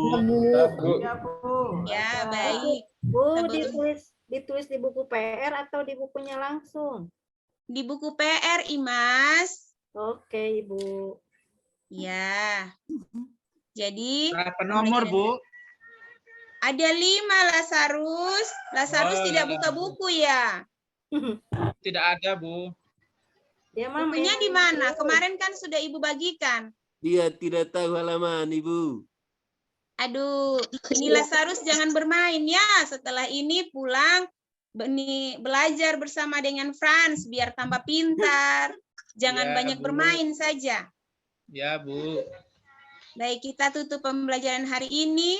Ya, Bu. Ya, baik. Bu, ditulis di buku PR atau di bukunya langsung? Di buku PR, Imas. Oke, Ibu. Ya. Jadi Berapa nomor, Bu? ada 5, Lazarus. Lazarus Oh, tidak iya. buka buku ya? Tidak ada, Bu. Dia mah Bukunya main di mana? dulu. Kemarin kan sudah Ibu bagikan. Dia tidak tahu halaman, Ibu. Aduh, ini Lazarus jangan bermain ya. Setelah ini pulang belajar bersama dengan Franz biar tambah pintar. Jangan Ya, banyak Bu. bermain saja. Ya, Bu. Baik, kita tutup pembelajaran hari ini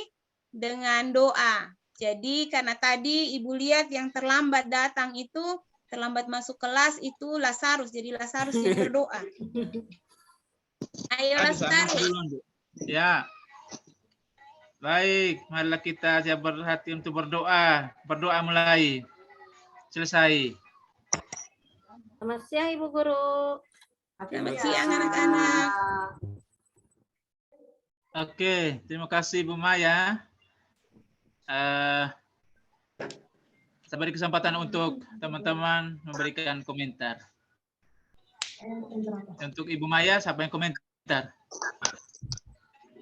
dengan doa. Jadi karena tadi Ibu lihat yang terlambat datang itu, terlambat masuk kelas itu Lazarus. Jadi Lazarus yang berdoa. Ayo Lazarus. Bu. Ya. Baik, marilah kita siap berhati untuk berdoa. Berdoa mulai. Selesai. Selamat siang, Ibu Guru. Selamat siang anak-anak. Oke, terima kasih Bu Maya. Saya beri kesempatan untuk teman-teman memberikan komentar. Untuk Ibu Maya, siapa yang komentar?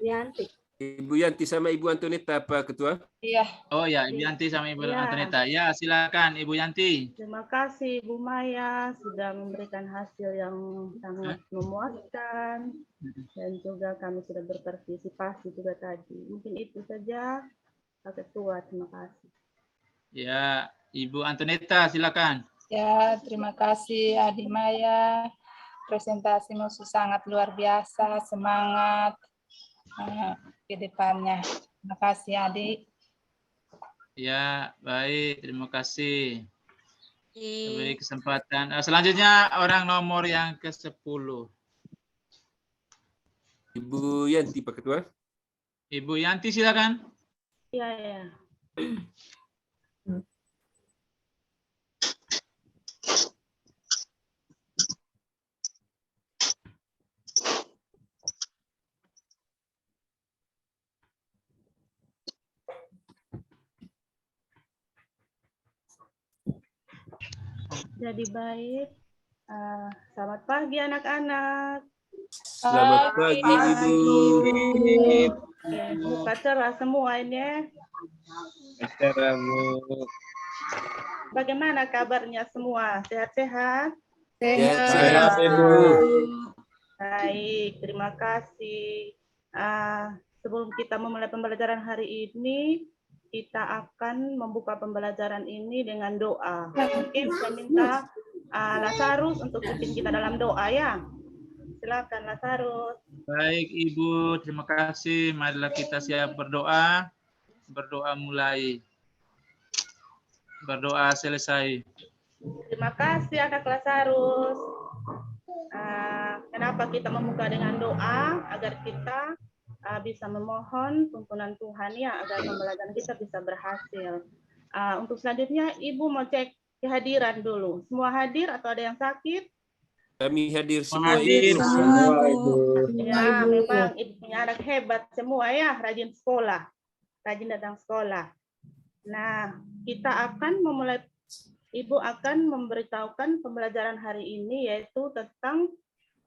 Yanti. Ibu Yanti sama Ibu Antonita, Pak Ketua. Iya. Oh ya, Ibu Yanti sama Ibu Ya. Antonita. Ya, silakan Ibu Yanti. Terima kasih Bu Maya sudah memberikan hasil yang sangat memuaskan dan juga kami sudah berpartisipasi juga tadi. Mungkin itu saja Pak Ketua, terima kasih. Ya, Ibu Antonita, silakan. Ya, terima kasih Adi Maya. Presentasimu sangat luar biasa, semangat ke depannya. Terima kasih Adi. Ya, baik, terima kasih. Oke. Beri kesempatan. Selanjutnya orang nomor yang ke-10. Ibu Yanti, Pak Ketua. Ibu Yanti, silakan. Iya, ya. Jadi baik. Selamat pagi anak-anak. Selamat pagi, Ibu. Oke, muka cerah semua ini. Acara Bu. Bagaimana kabarnya semua? Sehat-sehat? Sehat-sehat, Sehat, Ibu. Baik, terima kasih. Sebelum kita memulai pembelajaran hari ini, kita akan membuka pembelajaran ini dengan doa. Oke, saya minta Lazarus untuk pimpin kita dalam doa ya. Silakan Lazarus. Baik Ibu, terima kasih. Marilah kita siap berdoa. Berdoa mulai. Berdoa selesai. Terima kasih anak Lazarus. Kenapa kita membuka dengan doa? Agar kita bisa memohon tuntunan Tuhan ya, agar pembelajaran kita bisa berhasil. Untuk selanjutnya, Ibu mau cek kehadiran dulu. Semua hadir atau ada yang sakit? Kami hadir semua, Hadir Ibu. semua, Ibu. Ya, memang Ibu punya anak hebat semua ya, rajin sekolah, rajin datang sekolah. Nah, kita akan memulai, Ibu akan memberitahukan pembelajaran hari ini yaitu tentang,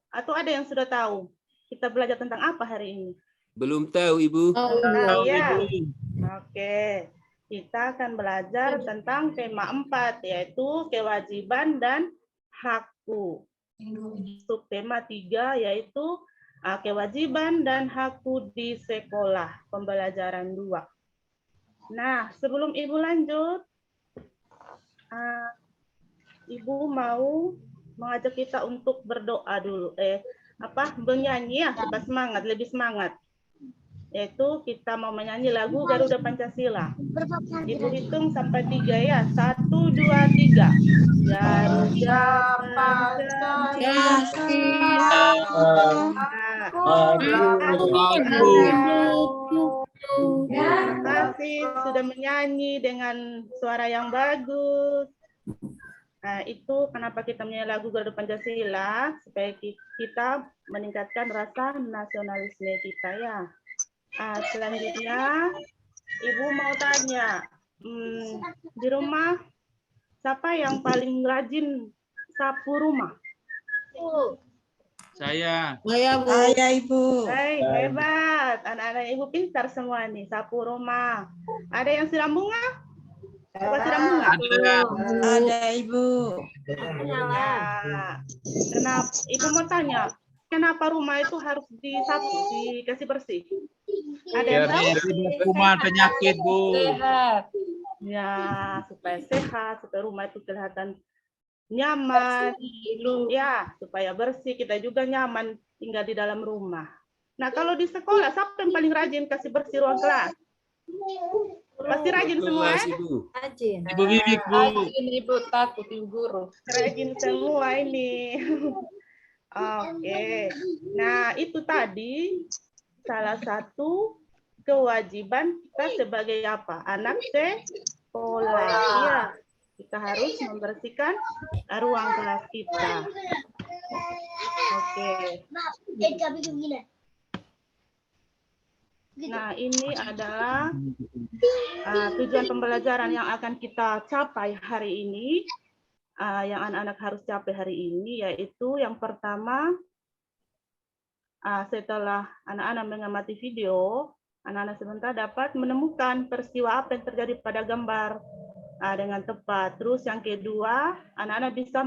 atau ada yang sudah tahu kita belajar tentang apa hari ini? Belum tahu, Ibu. Tahu ya? Ibu. Oke. Kita akan belajar tentang tema 4 yaitu kewajiban dan hakku. Subtema 3 yaitu kewajiban dan hakku di sekolah, pembelajaran 2. Nah, sebelum Ibu lanjut, Ibu mau mengajak kita untuk berdoa dulu. Bernyanyi ya, supaya semangat, lebih semangat. Yaitu kita mau menyanyi lagu Garuda Pancasila. Ibu hitung sampai 3 ya. 1, 2, 3. Garuda Pancasila. Terima kasih sudah menyanyi dengan suara yang bagus. Nah, itu kenapa kita menyanyi lagu Garuda Pancasila, supaya kita meningkatkan rasa nasionalisme kita ya. Selanjutnya, Ibu mau tanya, di rumah siapa yang paling rajin sapu rumah? Saya. Saya Ibu. Hai, hebat. Anak-anak Ibu pintar semua nih, sapu rumah. Ada yang siram bunga? Siapa siram bunga? Ada Ibu. Nah, kenapa? Ibu mau tanya, kenapa rumah itu harus disapu, dikasih bersih? Ada yang tahu? Kuman penyakit, Bu. Ya, supaya sehat, supaya rumah itu kelihatan nyaman. Ya, supaya bersih, kita juga nyaman tinggal di dalam rumah. Nah, kalau di sekolah, siapa yang paling rajin kasih bersih ruang kelas? Pasti rajin semua ya? Rajin. Ibu Bibik, Bu. Ibu takut Ibu guru. Rajin semua ini. Oke. Nah, itu tadi salah satu kewajiban kita sebagai apa? Anak sekolah. Ya, kita harus membersihkan ruang kelas kita. Oke. Nah, ini adalah tujuan pembelajaran yang akan kita capai hari ini, yang anak-anak harus capai hari ini, yaitu yang pertama, setelah anak-anak mengamati video, anak-anak sebentar dapat menemukan peristiwa apa yang terjadi pada gambar dengan tepat. Terus yang kedua, anak-anak bisa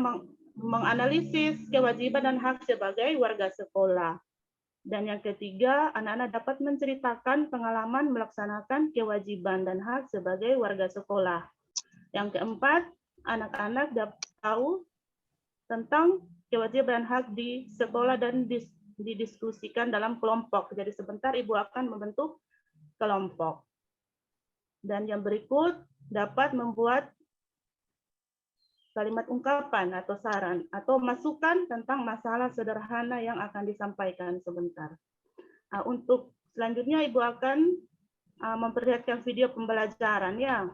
menganalisis kewajiban dan hak sebagai warga sekolah. Dan yang ketiga, anak-anak dapat menceritakan pengalaman melaksanakan kewajiban dan hak sebagai warga sekolah. Yang keempat, anak-anak dapat tahu tentang kewajiban dan hak di sekolah dan didiskusikan dalam kelompok. Jadi sebentar Ibu akan membentuk kelompok. Dan yang berikut dapat membuat kalimat ungkapan atau saran atau masukan tentang masalah sederhana yang akan disampaikan sebentar. Untuk selanjutnya Ibu akan memperlihatkan video pembelajaran ya.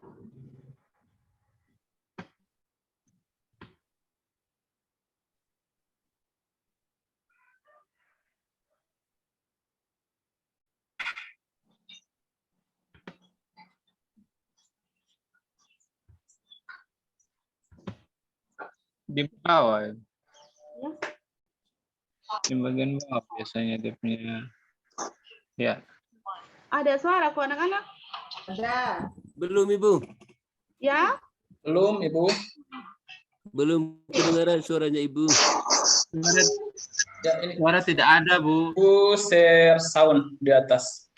Di bawah. Ya. Di bagian bawah biasanya dia punya. Ya. Ada suara kok anak-anak? Ada. Belum, Ibu. Ya? Belum, Ibu. Belum kedengaran suaranya, Ibu. Ya, ini Suara tidak ada, Bu. Ibu share sound di atas.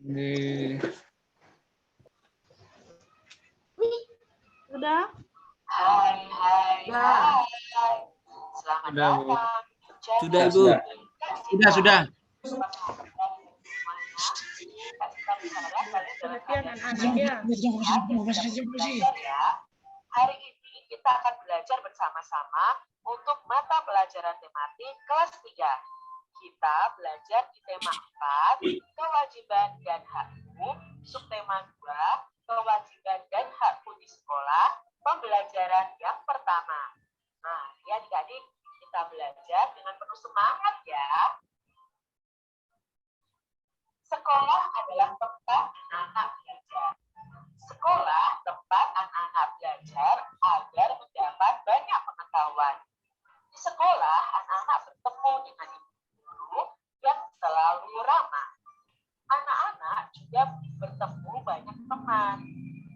Di Sudah? Selamat Sudah, Bu. datang. Sudah, Ya, Ibu. sudah. Sudah. Perhatian anak-anak ya. Hari ini kita akan belajar bersama-sama untuk mata pelajaran tematik kelas 3. Kita belajar di tema 4, kewajiban dan hakmu, subtema 2, kewajiban dan hakmu di sekolah, pembelajaran yang pertama. Nah, ya adik-adik, kita belajar dengan penuh semangat ya. Sekolah adalah tempat anak-anak belajar. Sekolah tempat anak-anak belajar agar mendapat banyak pengetahuan. Di sekolah, anak-anak bertemu dengan ibu guru yang selalu ramah. Anak-anak juga bertemu banyak teman.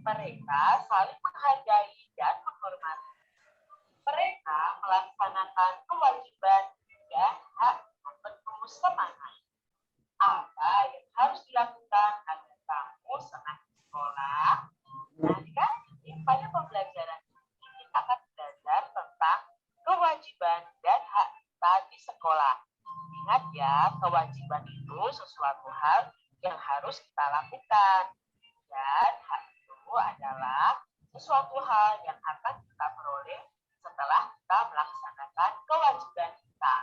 Mereka saling menghargai dan menghormati. Mereka melaksanakan kewajiban dan hak dengan penuh semangat. Apa yang harus dilakukan agar kamu senang di sekolah? Nah, pada pembelajaran ini kita akan belajar tentang kewajiban dan hak kita di sekolah. Ingat ya, kewajiban itu sesuatu hal yang harus kita lakukan. Dan hak itu adalah sesuatu hal yang akan kita peroleh setelah kita melaksanakan kewajiban kita.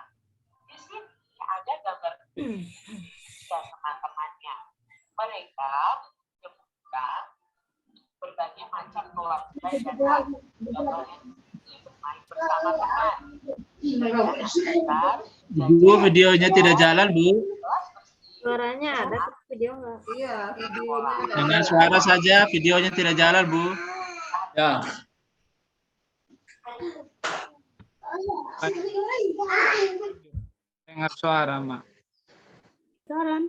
Di sini ada gambar dan teman-temannya. Mereka menyebutkan berbagai macam kewajiban dan hak bermain bersama teman. Bu, videonya tidak jalan, Bu. Suaranya ada, tapi video enggak. Iya, videonya ada. Dengan suara saja, videonya tidak jalan, Bu. Ya, dengar suara, Mak. Jalan.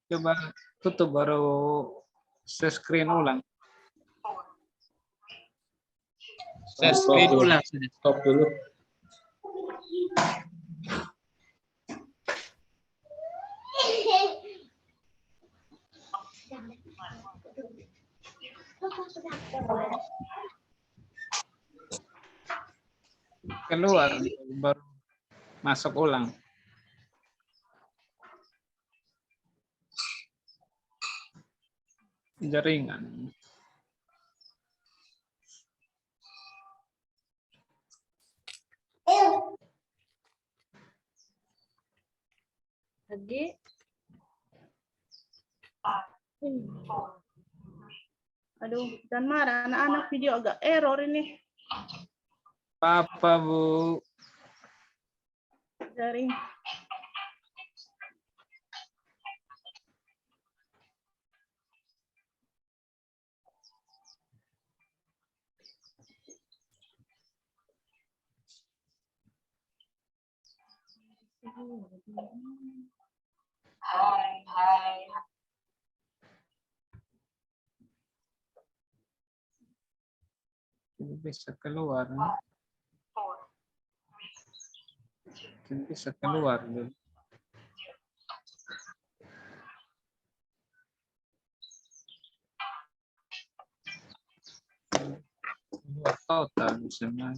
Coba tutup baru share screen ulang. Share screen ulang. stop dulu. Keluar baru masuk ulang. Jaringan. Lagi. Aduh, dan marah anak-anak video agak error ini. Apa, Bu? Jaring. Hai. Bisa keluar. Bisa keluar. Keluar total misalnya.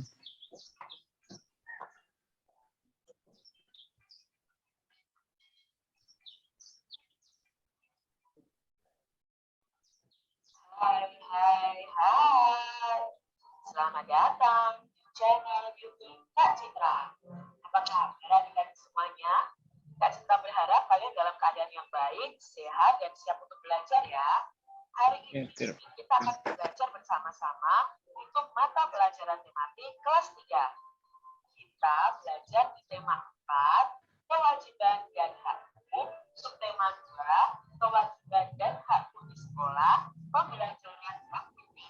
Hai. Selamat datang di channel YouTube Kak Citra. Apa kabar adik-adik semuanya? Kak Citra berharap kalian dalam keadaan yang baik, sehat, dan siap untuk belajar ya. Hari ini kita akan belajar bersama-sama untuk mata pelajaran tematik kelas 3. Kita belajar di tema 4, kewajiban dan hakmu, subtema 2, kewajiban dan hakmu di sekolah, pembelajaran yang ini.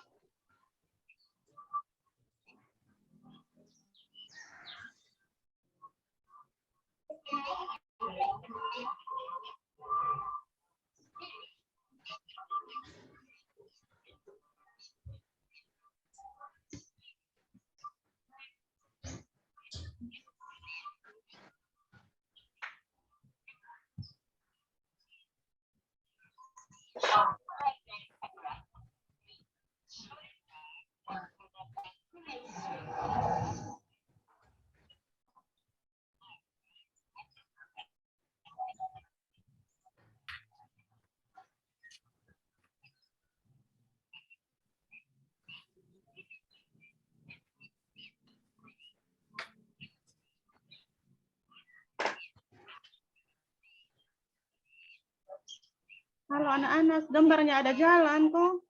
Halo anak-anak, gambarnya ada jalan kok.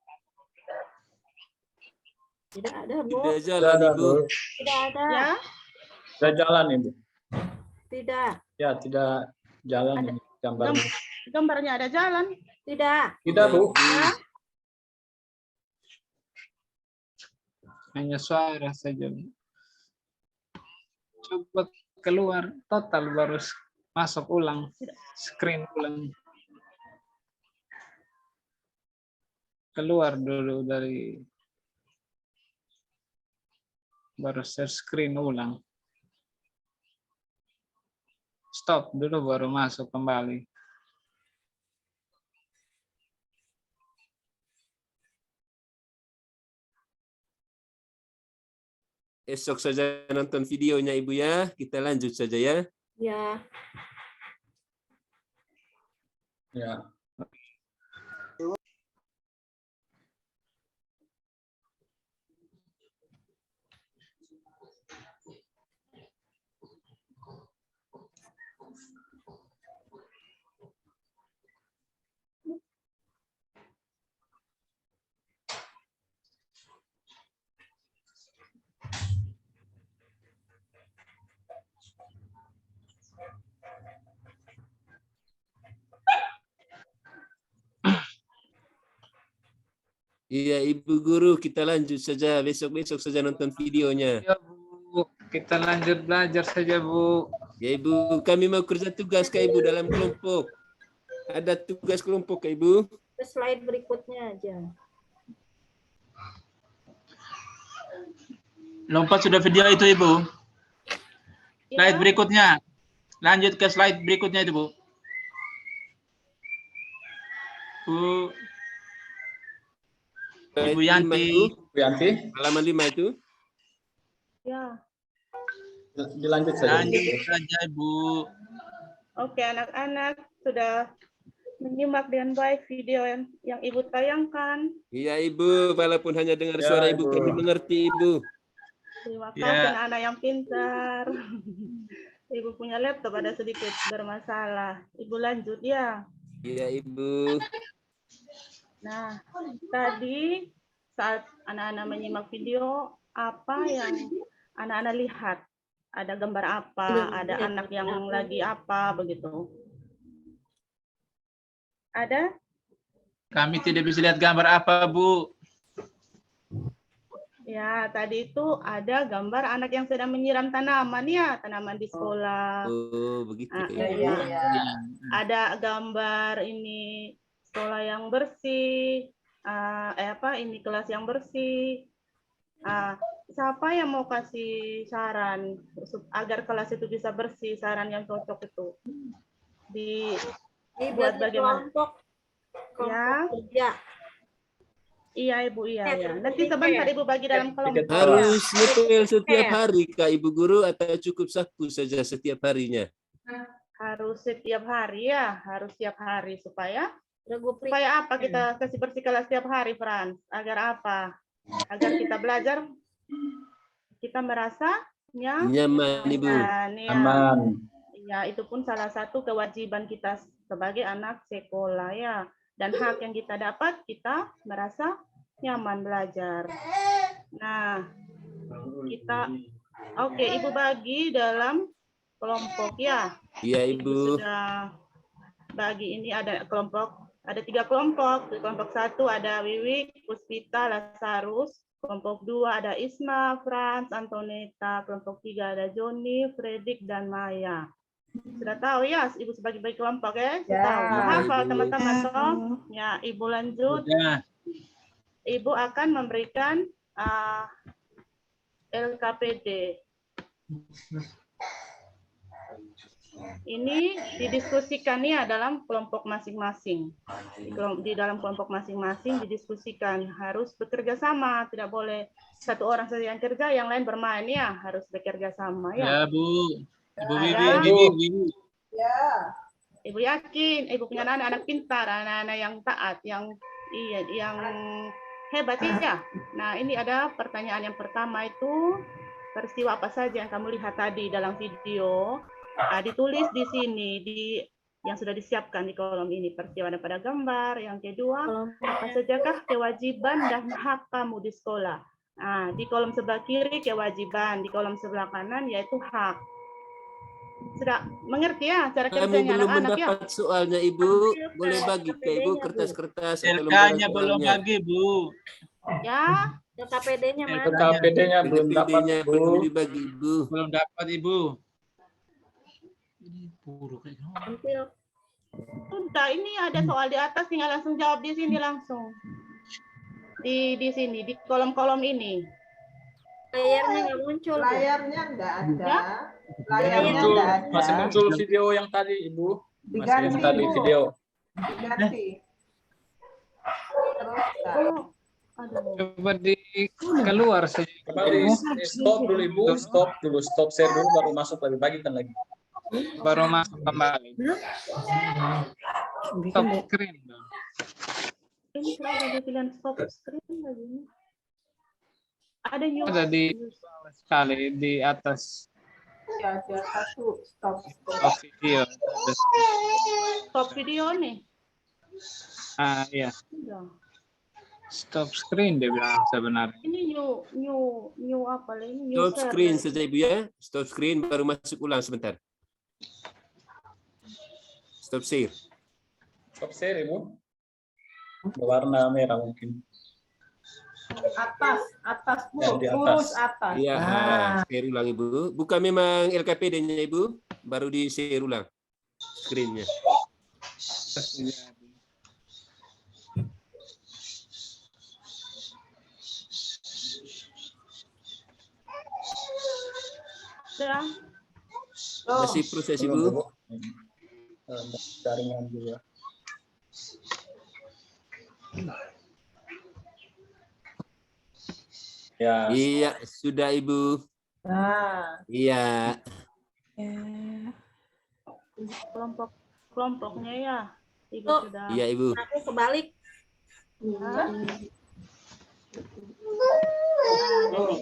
Tidak ada, Bu. Tidak jalan, Ibu. Tidak ada. Ya, Tidak jalan Ibu. Tidak. Ya, tidak jalan Ada. ini gambarnya. gambarnya ada jalan. Tidak. Tidak Bu. Ya, Hanya suara saja. Coba keluar total baru masuk ulang. Screen ulang. Keluar dulu dari baru share screen ulang. Stop dulu baru masuk kembali. Esok saja nonton videonya Ibu ya. Kita lanjut saja ya. Ya. Ya. Iya Ibu Guru, kita lanjut saja. Besok-besok saja nonton videonya. Ya Bu, kita lanjut belajar saja Bu. Ya Ibu, kami mau kerja tugas ke Ibu dalam kelompok. Ada tugas kelompok ke Ibu? Ke slide berikutnya aja. Lompat sudah video itu Ibu. Slide ya. berikutnya. Lanjut ke slide berikutnya itu Bu. Bu. Ibu Yanti. Bu Yanti, Halaman 5 itu. Ya. dilanjut saja. Lanjut saja Ibu. Oke, anak-anak sudah menyimak dengan baik video yang Ibu tayangkan. Iya Ibu, walaupun hanya dengar Ya, suara Ibu, Ibu. kami mengerti Ibu. Terima Ya. kasih anak-anak yang pintar. Ibu punya laptop ada sedikit bermasalah. Ibu lanjut ya. Iya Ibu. Nah, tadi saat anak-anak menyimak video, apa yang anak-anak lihat? Ada gambar apa? Ada anak yang lagi apa begitu? Ada? Kami tidak bisa lihat gambar apa Bu. Ya, tadi itu ada gambar anak yang sedang menyiram tanaman ya, tanaman di sekolah. Oh, begitu. Ah, Kak Ibu. iya. Ada gambar ini sekolah yang bersih, ini kelas yang bersih. Siapa yang mau kasih saran agar kelas itu bisa bersih? Saran yang cocok itu dibuat bagaimana? Kelompok Ya. kerja. Iya Ibu, iya ya. Nanti sebentar Ibu bagi dalam kelompok. Harus ngepel setiap hari Kak Ibu Guru atau cukup saku saja setiap harinya? Harus setiap hari ya, harus setiap hari supaya Supaya supaya apa kita kasih bersih kelas setiap hari, Frans? Agar apa? Agar kita belajar, kita merasa Nyaman Ibu. ya. Aman. Ya, itu pun salah satu kewajiban kita sebagai anak sekolah ya. Dan hak yang kita dapat, kita merasa nyaman belajar. Nah, oke, Ibu bagi dalam kelompok ya. Iya Ibu. Sudah bagi ini ada 3 kelompok. Di kelompok 1 ada Wiwi, Puspita, Lazarus. Kelompok 2 ada Isma, Frans, Antoneta. Kelompok 3 ada Joni, Fredik, dan Maya. Sudah tahu ya, Ibu sebagai kelompok ya? Sudah tahu. Hafal teman-teman toh? Ya, Ibu lanjut. Ya. Ibu akan memberikan LKPD. Ini didiskusikan ya dalam kelompok masing-masing. Di dalam kelompok masing-masing didiskusikan, harus bekerja sama, tidak boleh satu orang saja yang kerja, yang lain bermain ya, harus bekerja sama ya. Ya Bu. Ibu Ada. Wiwi. Ya. Ibu yakin, Ibu punya anak-anak pintar, anak-anak yang taat, yang hebat ya. Nah, ini ada pertanyaan yang pertama itu, peristiwa apa saja yang kamu lihat tadi dalam video? Ditulis di sini, yang sudah disiapkan di kolom ini. Peristiwa pada gambar. Yang kedua, apa sajakah kewajiban dan hak kamu di sekolah? Nah, di kolom sebelah kiri kewajiban, di kolom sebelah kanan yaitu hak. Sudah mengerti ya cara Kami kerjanya belum anak-anak ya? mendapat soalnya Ibu. Boleh bagi ke Ibu kertas-kertas atau LK-nya lembaran belum soalnya. bagi, Bu. Ya, KPD-nya mana? KPD-nya belum dapat, LKPD-nya Bu. belum dibagi Ibu. Belum dapat, Ibu. Ini buruk. Tampil. sudah ini ada soal di atas, tinggal langsung jawab di sini langsung. Di sini, di kolom-kolom ini. Layarnya nggak muncul. Bu. Layarnya nggak ada. Ya? Layarnya Muncul, nggak ada. masih muncul video yang tadi, Ibu. Masih yang Diganti, tadi Bu. video. Diganti. Teruskan. Oh, aduh. Coba di keluar saja. Kembali, stop dulu Ibu, stop dulu, stop share dulu baru masuk lagi, bagikan lagi. Baru masuk kembali. Stop screen. Ini kenapa ada pilihan stop screen lagi? Ada news. Ada di sekali di atas Ya, ada satu stop. video. Stop video nih. Ah iya. Udah. Stop screen dia bilang sebenarnya. Ini new apa lagi? New Stop share. screen saja Ibu ya. Stop screen baru masuk ulang sebentar. Stop share. Stop share Ibu. Warna merah mungkin. Atas Bu, Yang di atas. lurus atas. Iya, share ulang Ibu. Bukan memang LKPD-nya Ibu, baru di share ulang screen-nya. Sudah. Masih proses Ibu. Jaringan juga. Ya, Iya, sudah Ibu. Nah, Iya. Kelompoknya ya. Ibu Oh. sudah. Iya Ibu. Aku kebalik. Nah, jadi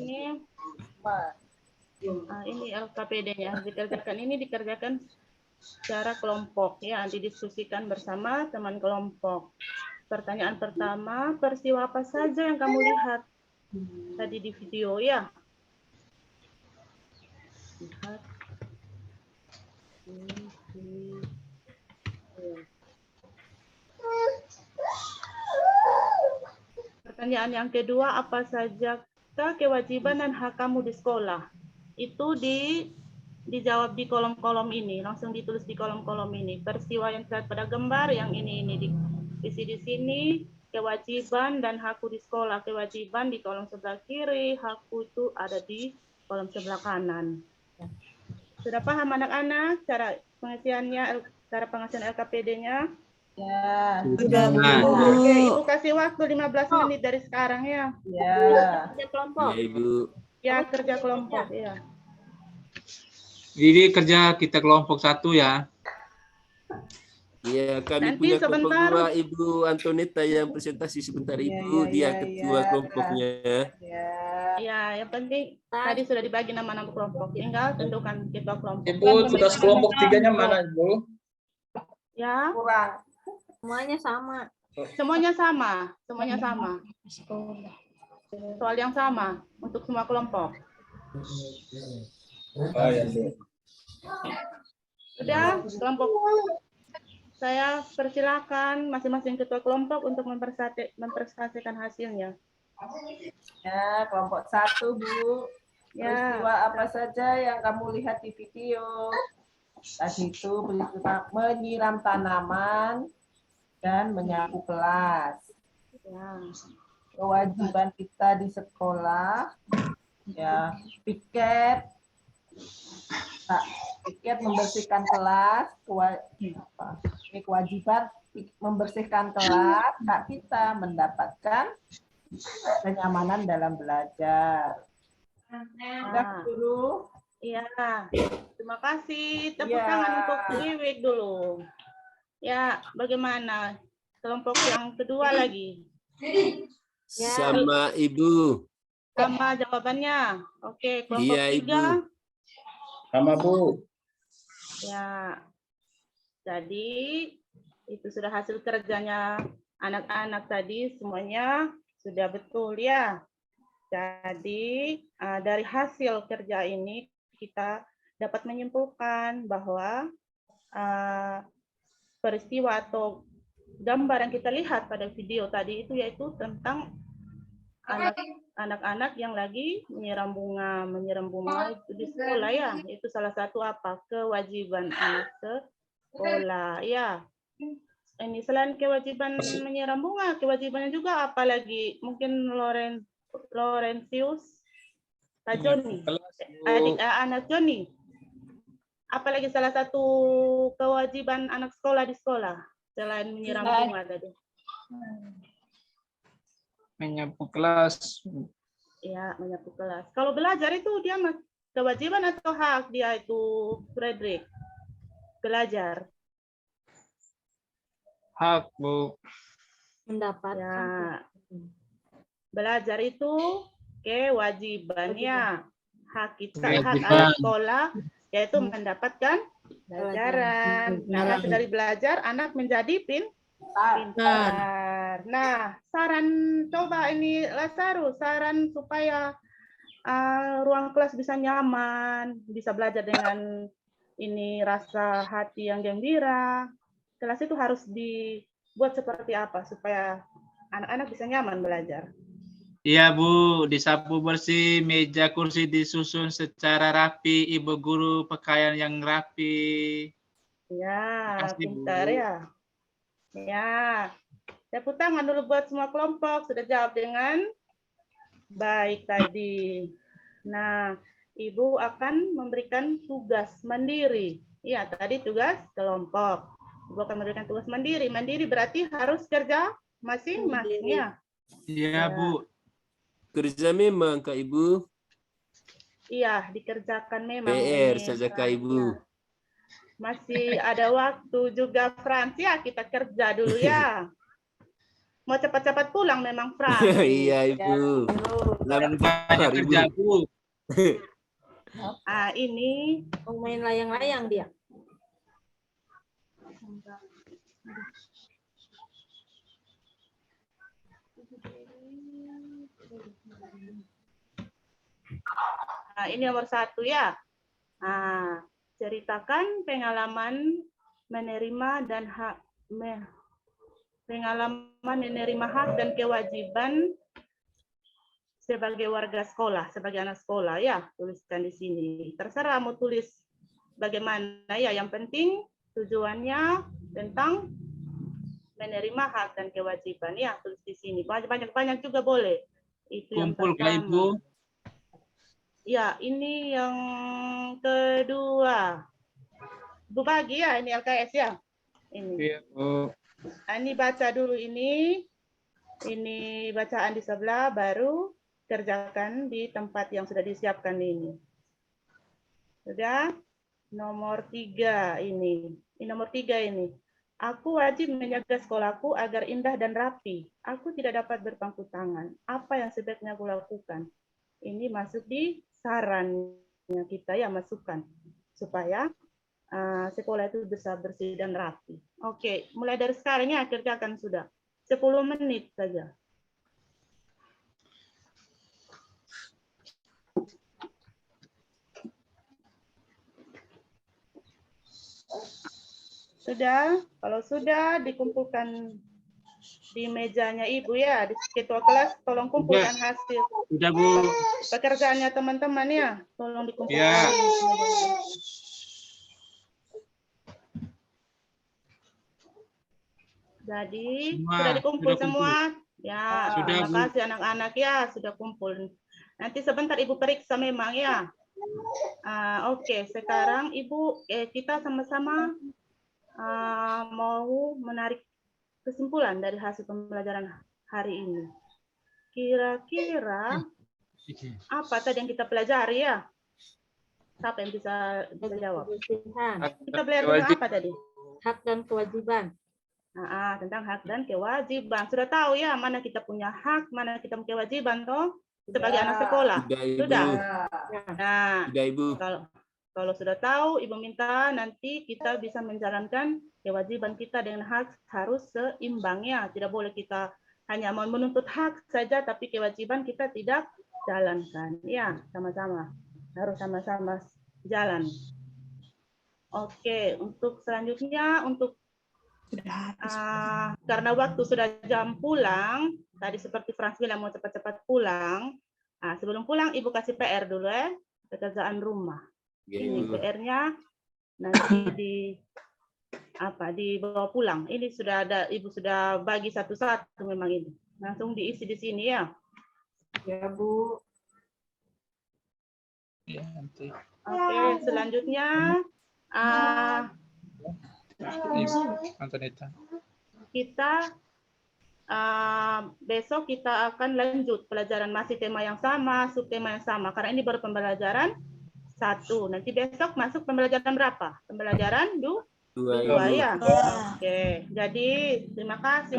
ini LKPD-nya dikerjakan secara kelompok ya, didiskusikan bersama teman kelompok. Pertanyaan pertama, peristiwa apa saja yang kamu lihat tadi di video ya? Lihat. Pertanyaan yang kedua, apa saja kewajiban dan hak kamu di sekolah? Itu dijawab di kolom-kolom ini, langsung ditulis di kolom-kolom ini. Peristiwa yang terlihat pada gambar, yang ini diisi di sini, kewajiban dan hakku di sekolah. Kewajiban di kolom sebelah kiri, hakku itu ada di kolom sebelah kanan. Sudah paham anak-anak cara pengisiannya, cara pengisian LKPD-nya? ya. Sudah, Bu. Oke, Ibu kasih waktu 15 menit dari sekarang ya. Ya. Kerja kelompok. Iya Ibu. Ya, kerja kelompok ya. Jadi kerja kita kelompok 1 ya. Iya, kami Nanti punya kelompok sebentar. 2 Ibu Antoneta yang presentasi sebentar Ibu. Dia ketua kelompoknya. Ya. Ya, yang penting tadi sudah dibagi nama-nama kelompok. Tinggal tentukan ketua kelompok. Ibu tugas kelompok 3-nya mana Ibu? Ya, Kurang. Semuanya sama. semuanya sama. Semuanya sama. Soal yang sama untuk semua kelompok. Oh ya, Bu. Sudah, kelompok. Saya persilakan masing-masing ketua kelompok untuk mempresentasikan hasilnya. Ya, kelompok 1 Bu. Ya. Peristiwa apa saja yang kamu lihat di video? Tadi itu peristiwa menyiram tanaman dan menyapu kelas. Ya. Kewajiban kita di sekolah, ya, piket membersihkan kelas, ini kewajiban membersihkan kelas, hak kita mendapatkan kenyamanan dalam belajar. Sudah, Guru? Iya, terima kasih. Tepuk Iya. tangan untuk Wiwik dulu. Ya, bagaimana? Kelompok yang kedua lagi. Ya. Sama Ibu. Sama jawabannya. Oke, kelompok Iya, 3. Ibu. Sama Bu. Ya. Jadi itu sudah hasil kerjanya anak-anak tadi, semuanya sudah betul ya. Jadi dari hasil kerja ini kita dapat menyimpulkan bahwa peristiwa atau gambar yang kita lihat pada video tadi itu yaitu tentang anak-anak yang lagi menyiram bunga itu di sekolah ya. Itu salah satu kewajiban anak sekolah ya. Ini selain kewajiban menyiram bunga, kewajibannya juga apalagi mungkin Laurentius, Pak Joni, anak Joni. Apalagi salah satu kewajiban anak sekolah di sekolah selain menyiram bunga tadi. Menyapu kelas. Ya, menyapu kelas. Kalau belajar itu dia kewajiban atau hak dia itu, Frederick? Belajar. Hak, Bu. Mendapatkan. Ya. Belajar itu kewajibannya. Hak kita, hak anak sekolah yaitu mendapatkan pelajaran. Nah, dari belajar anak menjadi pintar. Nah, saran coba ini Lazarus, saran supaya ruang kelas bisa nyaman, bisa belajar dengan ini rasa hati yang gembira. Kelas itu harus dibuat seperti apa supaya anak-anak bisa nyaman belajar? Iya Bu, disapu bersih, meja kursi disusun secara rapi, Ibu guru pakaian yang rapi. Ya, Makasih, pintar Bu. ya. Ya, tepuk tangan dulu buat semua kelompok sudah jawab dengan baik tadi. Nah, Ibu akan memberikan tugas mandiri. Iya, tadi tugas kelompok. Ibu akan memberikan tugas mandiri. Mandiri berarti harus kerja masing-masing ya. Iya, Bu. Kerja memang, Kak Ibu. Iya, dikerjakan memang. PR ini, saja, Kak Frans, Ibu. ya. Masih ada waktu juga, Frans. Ya, kita kerja dulu ya. Mau cepat-cepat pulang memang, Frans. Iya, Ibu. Terlalu banyak kerja, Bu. Ini mau main layang-layang dia. Nah, ini nomor 1 ya. Nah, ceritakan pengalaman menerima dan hak dan kewajiban sebagai warga sekolah, sebagai anak sekolah ya. Tuliskan di sini. Terserah mau tulis bagaimana ya. Yang penting tujuannya tentang menerima hak dan kewajiban ya. Tulis di sini. Banyak-banyak juga boleh. Itu Kumpul, yang Kak Ibu. Ya, ini yang kedua. Bu bagi ya, ini LKS ya. Ini. Iya, Bu. Ini baca dulu ini. Ini bacaan di sebelah, baru kerjakan di tempat yang sudah disiapkan ini. Sudah? Nomor 3 ini. Ini nomor 3 ini. Aku wajib menjaga sekolahku agar indah dan rapi. Aku tidak dapat berpangku tangan. Apa yang sebaiknya aku lakukan? Ini masuk di sarannya kita ya, masukkan supaya sekolah itu bisa bersih dan rapi. Oke, mulai dari sekarang ya kerjakan sudah 10 menit saja. Sudah? Kalau sudah dikumpulkan di mejanya Ibu ya, di ketua kelas tolong kumpulkan hasil. Sudah, Bu. Pekerjaannya teman-teman ya, tolong dikumpulkan. Ya. Jadi Semua, sudah dikumpul sudah kumpul. semua. Ya, Sudah, terima Bu. kasih anak-anak ya sudah kumpul. Nanti sebentar Ibu periksa memang ya. Oke, sekarang Ibu kita sama-sama mau menarik kesimpulan dari hasil pembelajaran hari ini. Kira-kira apa tadi yang kita pelajari ya? Siapa yang bisa jawab? Kita belajar tentang apa tadi? Hak dan kewajiban. Tentang hak dan kewajiban. Sudah tahu ya mana kita punya hak, mana kita punya kewajiban toh? Sebagai anak sekolah. Sudah, Ibu. Sudah. Nah, Sudah, Ibu. Kalau sudah tahu, Ibu minta nanti kita bisa menjalankan kewajiban kita dengan hak harus seimbang ya. Tidak boleh kita hanya mau menuntut hak saja, tapi kewajiban kita tidak jalankan. Ya, sama-sama. Harus sama-sama jalan. Oke, untuk selanjutnya, untuk karena waktu sudah jam pulang, tadi seperti Frans bilang mau cepat-cepat pulang. Sebelum pulang, Ibu kasih PR dulu ya, pekerjaan rumah. Ini PR-nya nanti dibawa pulang. Ini sudah ada, Ibu sudah bagi satu-satu memang ini. Langsung diisi di sini ya. Ya, Bu. Ya, nanti. Oke, selanjutnya Antoneta. kita besok kita akan lanjut pelajaran masih tema yang sama, subtema yang sama. Karena ini baru pembelajaran 1. Nanti besok masuk pembelajaran berapa? Pembelajaran 2 ya. Oke, jadi terima kasih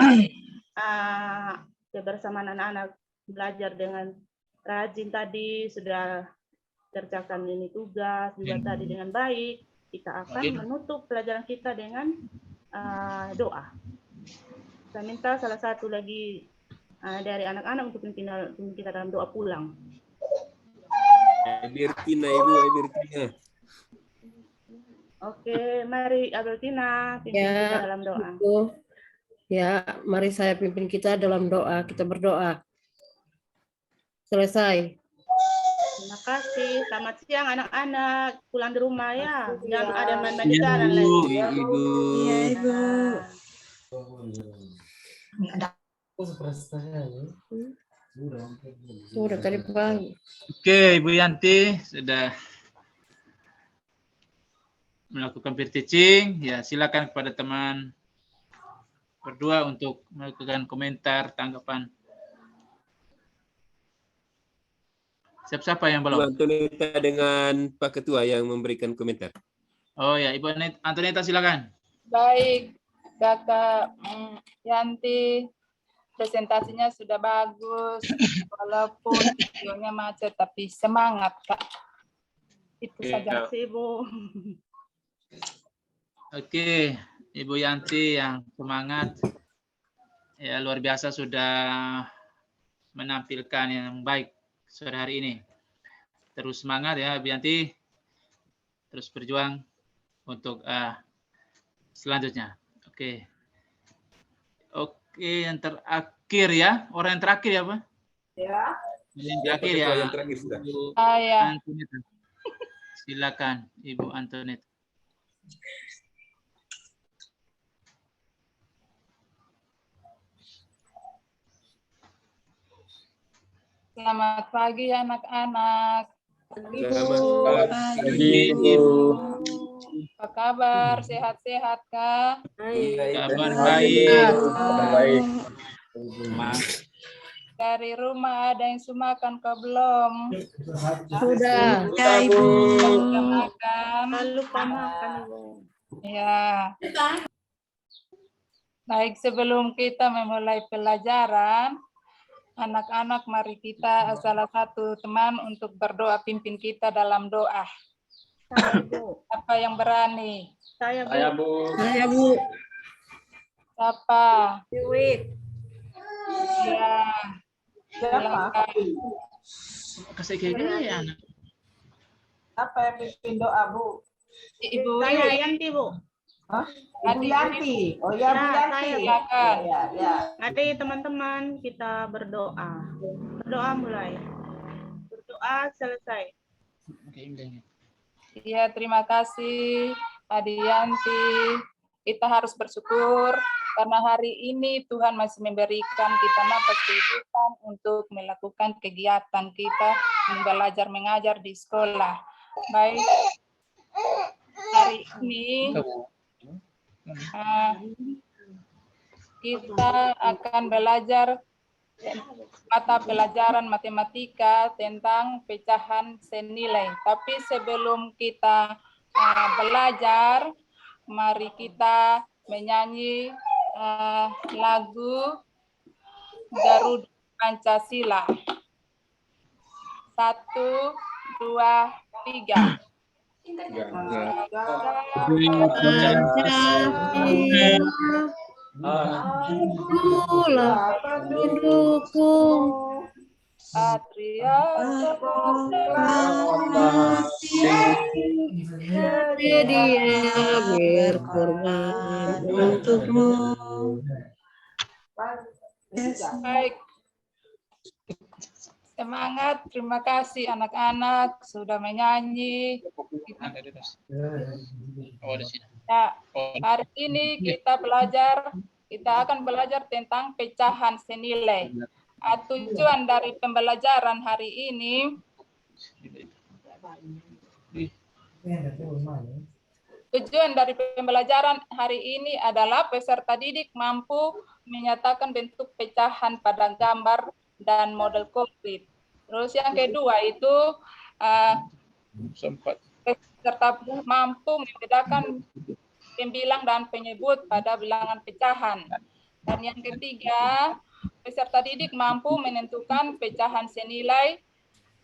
bersama anak-anak belajar dengan rajin tadi, sudah kerjakan ini tugas juga tadi dengan baik. Kita akan menutup pelajaran kita dengan doa. Saya minta salah satu lagi dari anak-anak untuk pimpin kita dalam doa pulang. Albertina, Ibu, Albertina. Oke, mari Albertina pimpin kita dalam doa. Ya, mari saya pimpin kita dalam doa. Kita berdoa. Selesai. Terima kasih. Selamat siang anak-anak. Pulang di rumah ya. Jangan ada main-main di jalan lagi. Ibu. Iya, Ibu. Sudah tadi pagi. Oke, Ibu Yanti sudah melakukan peer teaching. Ya, silakan kepada teman berdua untuk melakukan komentar, tanggapan. Siapa yang belum? Ibu Antoneta dengan Pak Ketua yang memberikan komentar. Oh ya, Ibu Antoneta silakan. Baik, Kakak Yanti, presentasinya sudah bagus, walaupun videonya macet, tapi semangat, Kak. Itu saja. Ibu. Oke, Ibu Yanti yang semangat. Ya, luar biasa sudah menampilkan yang baik sore hari ini. Terus semangat ya, Ibu Yanti. Terus berjuang untuk selanjutnya. Oke. Oke, yang terakhir ya. Orang yang terakhir ya, Pak? Ya. Yang terakhir ya. Yang terakhir sudah. Ya. Antoneta. Silakan, Ibu Antoneta. Selamat pagi anak-anak. Selamat pagi, Ibu. Apa kabar? Sehat-sehat, Kak? Kabar baik. Baik. Dari rumah ada yang sumakan ke belum? Sudah. Ya, Ibu. Sudah makan. Lupa makan, Ibu. Ya. Baik, sebelum kita memulai pelajaran, anak-anak mari kita salah satu teman untuk berdoa pimpin kita dalam doa. Saya, Bu. Siapa yang berani? Saya, Bu. Saya, Bu. Saya, Bu. Siapa? Dewi. Ya. Siapa? Kasih kayak anak. Apa yang pimpin doa, Bu? Ibu Saya Yanti, Bu. Hah? Ibu Yanti. Oh ya, Bu Ya, Yanti. silakan. Ya. Nanti teman-teman kita berdoa. Berdoa mulai. Berdoa selesai. Iya, terima kasih Adianti. Kita harus bersyukur karena hari ini Tuhan masih memberikan kita nafas kehidupan untuk melakukan kegiatan kita belajar mengajar di sekolah. Baik, hari ini kita akan belajar mata pelajaran matematika tentang pecahan senilai. Tapi sebelum kita belajar, mari kita menyanyi lagu Garuda Pancasila. 1, 2, 3. pendukung Satria dia berkorban untukmu. Baik. Semangat, terima kasih anak-anak sudah menyanyi. Ya, hari ini kita akan belajar tentang pecahan senilai. Tujuan dari pembelajaran hari ini adalah peserta didik mampu menyatakan bentuk pecahan pada gambar dan model konkret. Terus yang kedua itu peserta mampu membedakan pembilang dan penyebut pada bilangan pecahan. Dan yang ketiga, peserta didik mampu menentukan pecahan senilai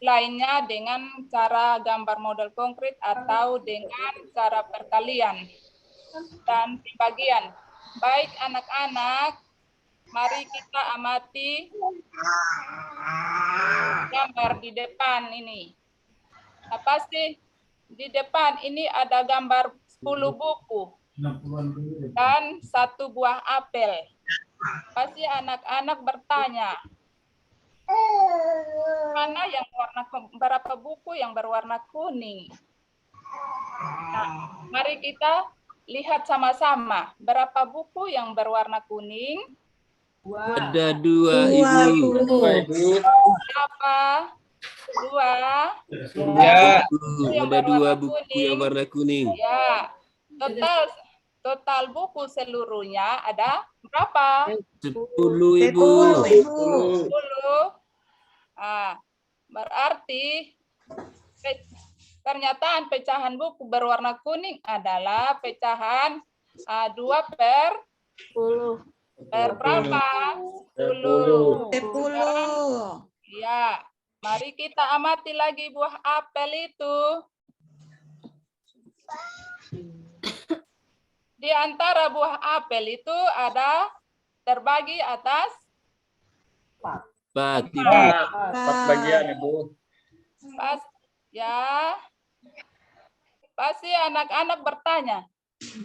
lainnya dengan cara gambar model konkret atau dengan cara perkalian dan pembagian. Baik anak-anak, mari kita amati gambar di depan ini. Apa sih? Di depan ini ada gambar 10 buku dan 1 buah apel. Pasti anak-anak bertanya, mana yang berapa buku yang berwarna kuning? Nah, mari kita lihat sama-sama berapa buku yang berwarna kuning. Ada 2, Ibu. Berapa? 2. Ya. Ada 2 buku yang warna kuning. Ya. Total buku seluruhnya ada berapa? 10, Ibu. 10. Berarti pernyataan pecahan buku berwarna kuning adalah pecahan 2 per 10. Per berapa? 10. Ya, mari kita amati lagi buah apel itu. Di antara buah apel itu ada terbagi atas 4 bagian, Ibu. Pas ya. Pasti anak-anak bertanya,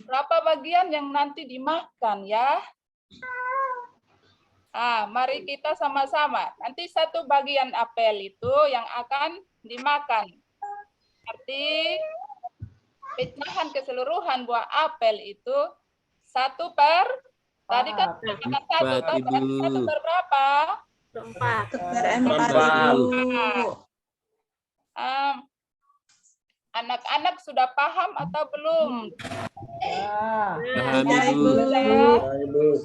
berapa bagian yang nanti dimakan ya? Mari kita sama-sama. Nanti 1 bagian apel itu yang akan dimakan. Arti pecahan keseluruhan buah apel itu 1 per tadi kan 1, berarti 1 per berapa? 4. Anak-anak sudah paham atau belum? Paham, Ibu.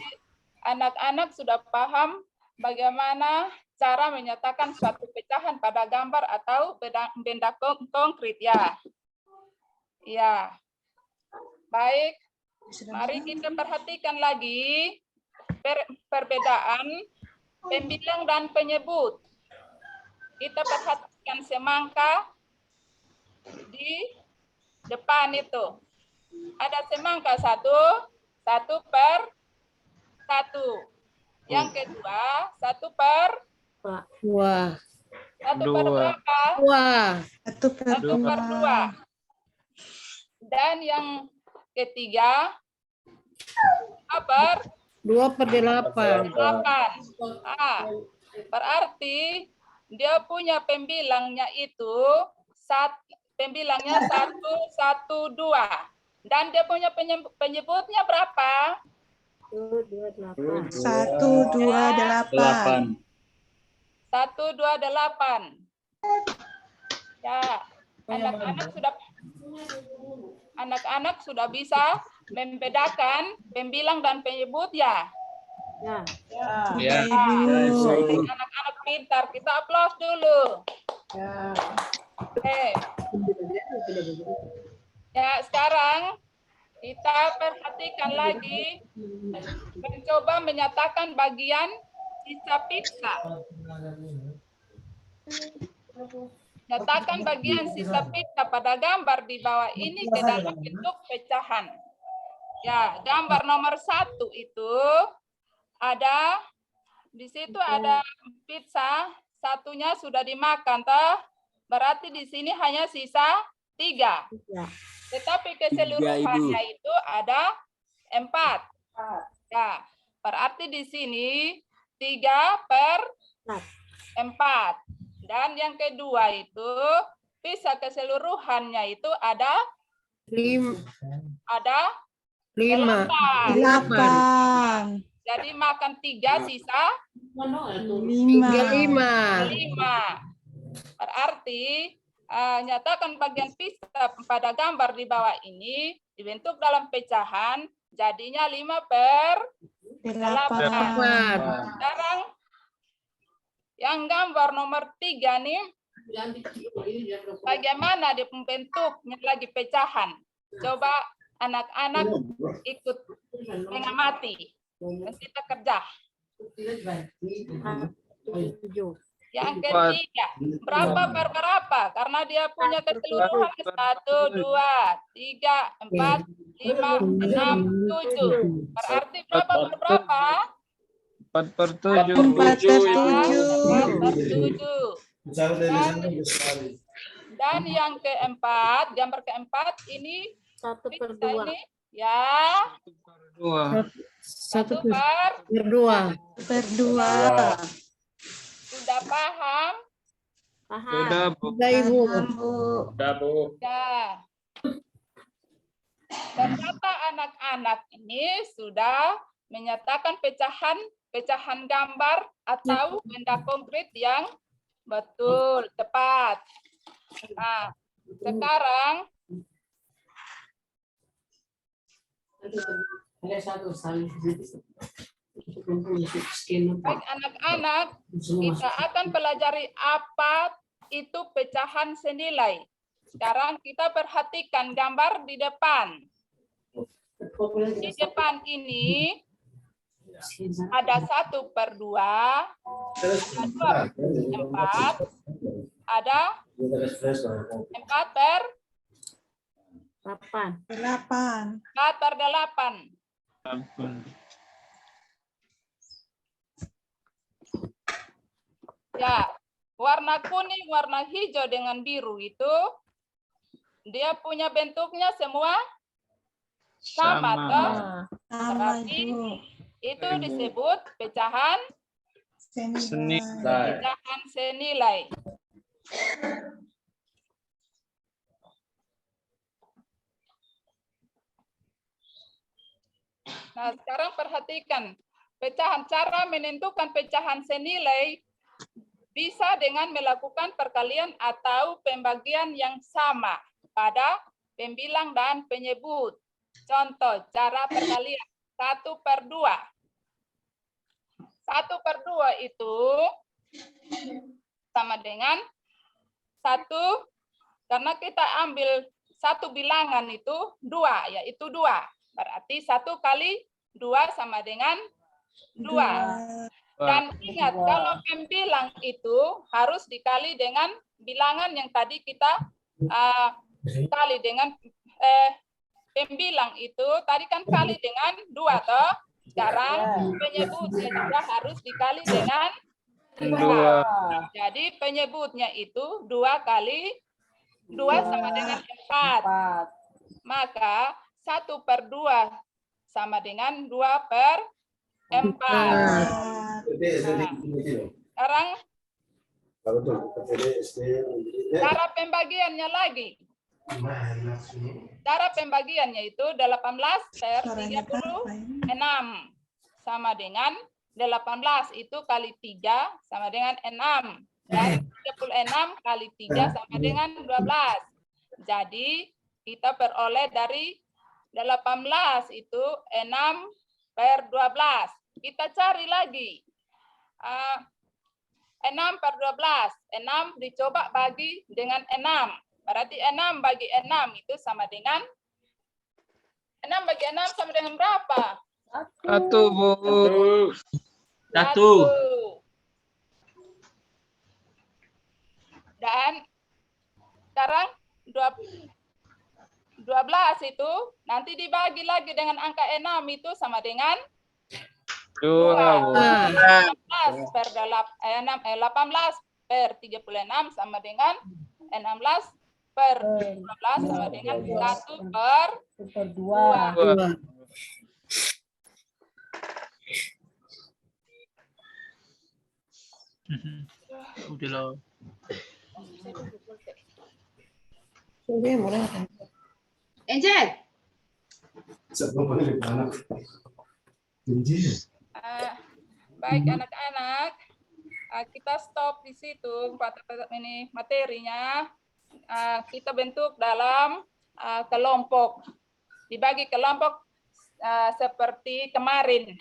Anak-anak sudah paham bagaimana cara menyatakan suatu pecahan pada gambar atau benda konkret ya? Ya. Baik. Mari kita perhatikan lagi perbedaan pembilang dan penyebut. Kita perhatikan semangka di depan itu. Ada semangka 1 per 1. Yang kedua 1 per 2. 1 per berapa? 1 per 2. Dan yang ketiga 2 per 8. Berarti dia punya pembilangnya itu pembilangnya 1, 1, 2. Dan dia punya penyebutnya berapa? 1, 2, 8. 1, 2, 8. 1, 2, 8. Ya, anak-anak sudah bisa membedakan pembilang dan penyebut ya. Anak-anak pintar, kita aplaus dulu. Ya, sekarang kita perhatikan lagi, mencoba menyatakan bagian sisa pizza. Nyatakan bagian sisa pita pada gambar di bawah ini ke dalam bentuk pecahan. Ya, gambar nomor 1 itu ada di situ ada pizza, satunya sudah dimakan, toh. Berarti di sini hanya sisa 3. Tetapi keseluruhannya itu ada 4. Ya, berarti di sini 3/4. Dan yang kedua itu bisa keseluruhannya itu ada 5. 8. Jadi makan 3 sisa 5. Berarti nyatakan bagian pizza pada gambar di bawah ini dibentuk dalam pecahan jadinya 5/8. Sekarang yang gambar nomor 3 nih, bagaimana dia membentuknya lagi pecahan? Coba anak-anak ikut mengamati. Dan kita kerja. Yang ketiga, berapa? Karena dia punya keseluruhan 1, 2, 3, 4, 5, 6, 7. Berarti berapa? 4/7. 4/7. Dan yang keempat, gambar keempat ini 1/2. ini ya 1/2. Sudah paham? Sudah, Bu. Ibu. Sudah, Bu. Ya. Ternyata anak-anak ini sudah menyatakan pecahan gambar atau benda konkret yang betul, tepat. Nah, sekarang baik anak-anak, kita akan pelajari apa itu pecahan senilai. Sekarang kita perhatikan gambar di depan. Di depan ini ada 1/2, ada 2/4, ada 4/8. Ya, warna kuning, warna hijau dengan biru itu dia punya bentuknya semua sama, toh? Berarti itu disebut pecahan senilai. Nah, sekarang perhatikan cara menentukan pecahan senilai bisa dengan melakukan perkalian atau pembagian yang sama pada pembilang dan penyebut. Contoh cara perkalian 1/2. 1/2 itu sama dengan 1, karena kita ambil satu bilangan itu 2, yaitu 2. Berarti 1 kali 2 sama dengan 2. Dan ingat, kalau pembilang itu harus dikali dengan bilangan yang tadi kita kali dengan pembilang itu, tadi kan kali dengan 2, toh? Sekarang penyebutnya juga harus dikali dengan 2. Jadi penyebutnya itu 2 kali 2 sama dengan 4. Maka 1/2 sama dengan 2/4. Sekarang cara pembagiannya lagi. Cara pembagiannya itu 18/36 sama dengan 18 itu kali 3 sama dengan 6. Dan 36 kali 3 sama dengan 12. Jadi kita peroleh dari 18 itu 6/12. Kita cari lagi. 6/12. 6 dicoba bagi dengan 6. Berarti 6 bagi 6 itu sama dengan 6 bagi 6 sama dengan berapa? 1, Bu. 1. Dan itu nanti dibagi lagi dengan angka 6 itu sama dengan 2, Bu. 18 per 18 per 36 sama dengan 16 per 12 sama dengan 1 per 2. Udah loh. Angel. Baik anak-anak, kita stop di situ ini materinya. Kita bentuk dalam kelompok, dibagi kelompok seperti kemarin.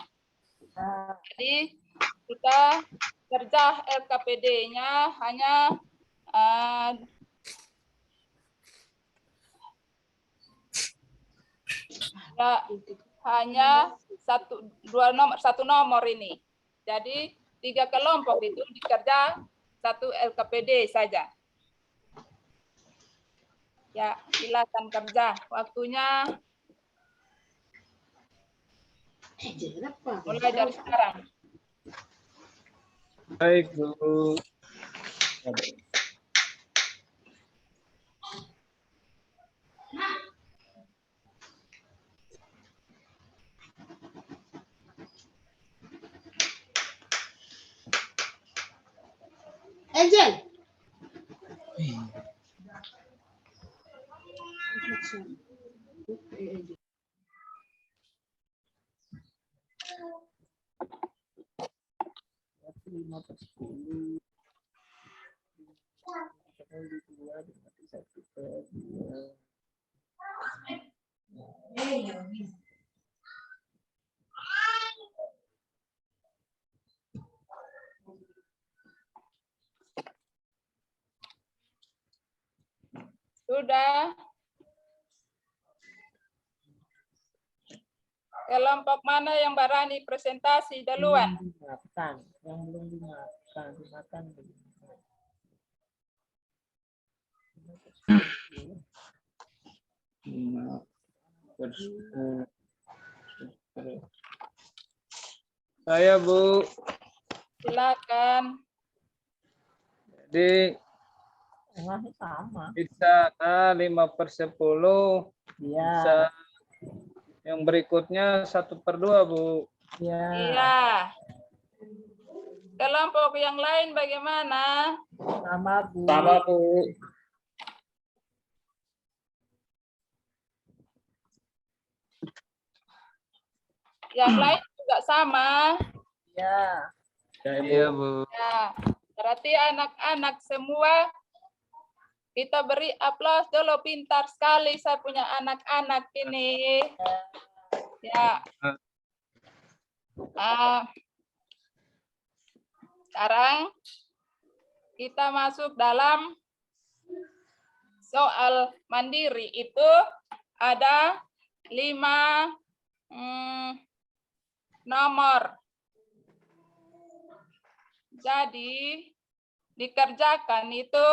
Jadi kita kerja LKPD-nya hanya satu nomor ini. Jadi 3 kelompok itu dikerja 1 LKPD saja. Ya, silakan kerja. Waktunya mulai dari sekarang. Baik, Bu. Angel. Sudah. Kelompok mana yang berani presentasi duluan? Yang belum dimakan belum. Saya, Bu. Silakan. Jadi Sama. bisa 5/10. Iya. Bisa yang berikutnya 1/2, Bu. Iya. Kelompok yang lain bagaimana? Sama, Bu. Sama, Bu. Yang lain juga sama. Iya. Iya, Bu. Ya, berarti anak-anak semua kita beri aplaus dulu, pintar sekali saya punya anak-anak ini. Ya. Sekarang kita masuk dalam soal mandiri. Itu ada 5 nomor. Jadi dikerjakan itu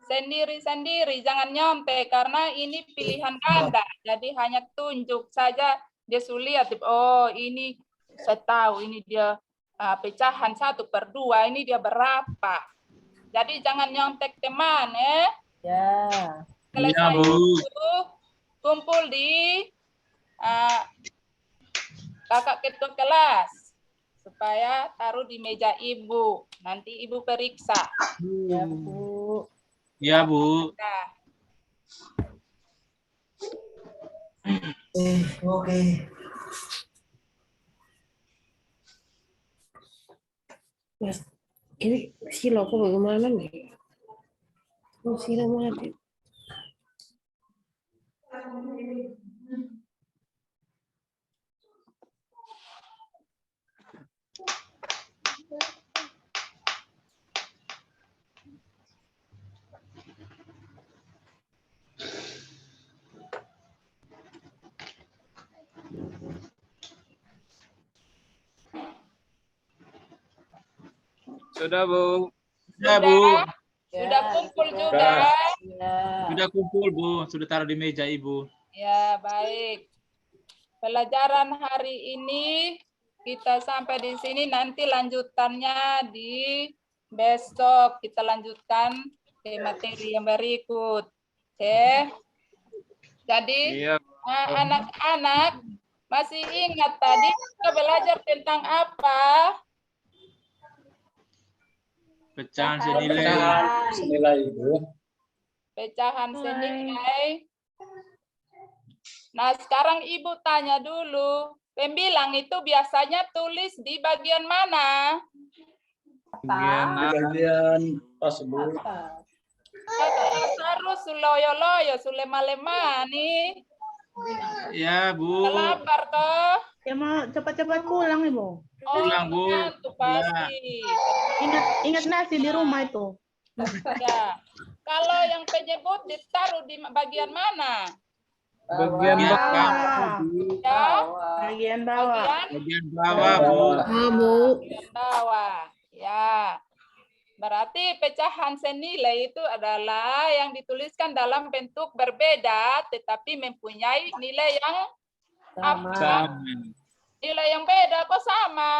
sendiri-sendiri, jangan nyontek karena ini pilihan ganda. Jadi hanya tunjuk saja, dia sulit lihat, oh ini saya tahu ini dia pecahan 1/2, ini dia berapa. Jadi jangan nyontek teman, Ya. Selesai itu kumpul di kakak ketua kelas supaya taruh di meja ibu. Nanti ibu periksa. Ya, Bu. Ya, Bu. Nah. Oke. Mas, ini silo kok bagaimana nih? Oh, silo mati. Sudah, Bu. Sudah, Bu. Sudah kumpul juga. Sudah kumpul, Bu. Sudah taruh di meja Ibu. Ya, baik. Pelajaran hari ini kita sampai di sini, nanti lanjutannya di besok kita lanjutkan ke materi yang berikut. Oke. Jadi Iya. anak-anak masih ingat tadi kita belajar tentang apa? Pecahan senilai. Pecahan senilai, Ibu. Pecahan senilai. Nah, sekarang Ibu tanya dulu, pembilang itu biasanya tulis di bagian mana? Bagian pas, Bu. Harus suloyo-loyo, sulema-lema nih. Ya, Bu. Lapar toh. Ya mau cepat-cepat pulang Ibu. Pulang, Bu. Itu pasti. Ingat nasi di rumah itu. Ya. Kalau yang penyebut ditaruh di bagian mana? Bagian bawah. Ya. Bagian bawah. Bagian bawah, Bu. Bagian bawah. Ya. Berarti pecahan senilai itu adalah yang dituliskan dalam bentuk berbeda tetapi mempunyai nilai yang apa? Nilai yang beda kok sama?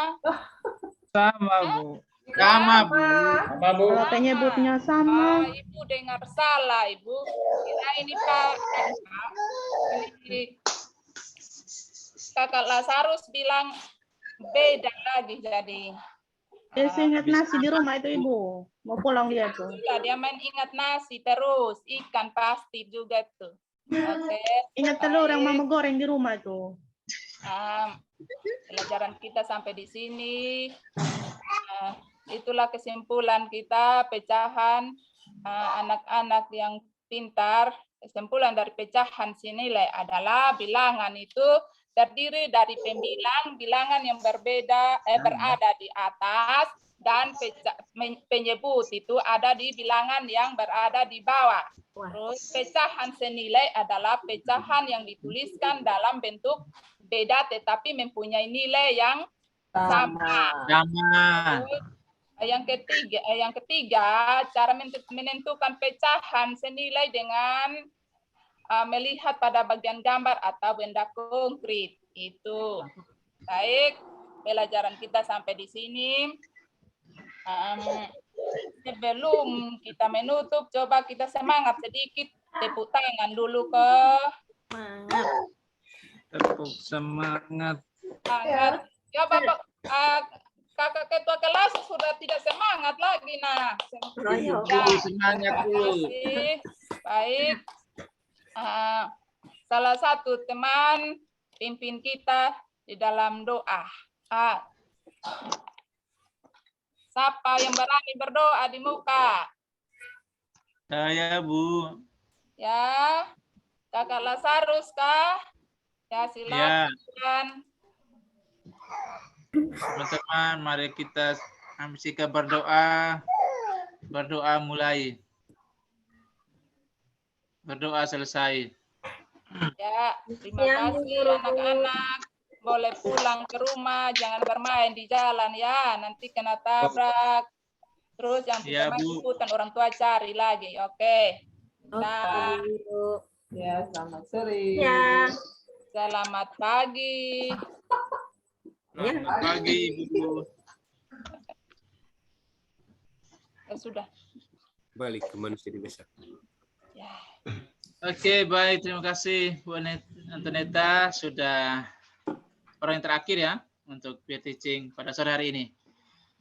Sama, Bu. Sama, Bu. Sama, Bu. Kalau penyebutnya sama. Ibu dengar salah, Ibu. Kira ini Pak. Ini Kakak Lazarus bilang beda lagi jadi. Dia ingat nasi di rumah itu Ibu. Mau pulang dia tuh. Iya, dia main ingat nasi terus. Ikan pasti juga tuh. Oke. Ingat telur yang mama goreng di rumah itu. Pelajaran kita sampai di sini. Itulah kesimpulan kita, pecahan anak-anak yang pintar. Kesimpulan dari pecahan senilai adalah bilangan itu terdiri dari bilangan yang berbeda, berada di atas, dan penyebut itu ada di bilangan yang berada di bawah. Terus pecahan senilai adalah pecahan yang dituliskan dalam bentuk beda tetapi mempunyai nilai yang sama. Terus, yang ketiga, cara menentukan pecahan senilai dengan melihat pada bagian gambar atau benda konkret. Itu. Baik, pelajaran kita sampai di sini. Sebelum kita menutup, coba kita semangat sedikit. Tepuk tangan dulu ke. Tepuk semangat. Semangat. Ya, Bapak. Kakak ketua kelas sudah tidak semangat lagi, nah. Semangat dulu. Baik. Salah satu teman pimpin kita di dalam doa. Siapa yang berani berdoa di muka? Saya, Bu. Ya, Kakak Lazarus kah? Ya, silakan. Teman-teman, mari kita ambilkan berdoa. Berdoa mulai. Berdoa selesai. Ya, terima kasih anak-anak. Boleh pulang ke rumah, jangan bermain di jalan ya. Nanti kena tabrak. Terus yang Ya, tidak Bu. ikutan orang tua cari lagi. Oke. Nah, Ya, selamat sore. Ya. selamat pagi. Selamat pagi, Ibu. Ya, sudah. Balik ke manusia dewasa. Ya. Oke, baik. Terima kasih Bu Antoneta sudah orang yang terakhir ya untuk peer teaching pada sore hari ini.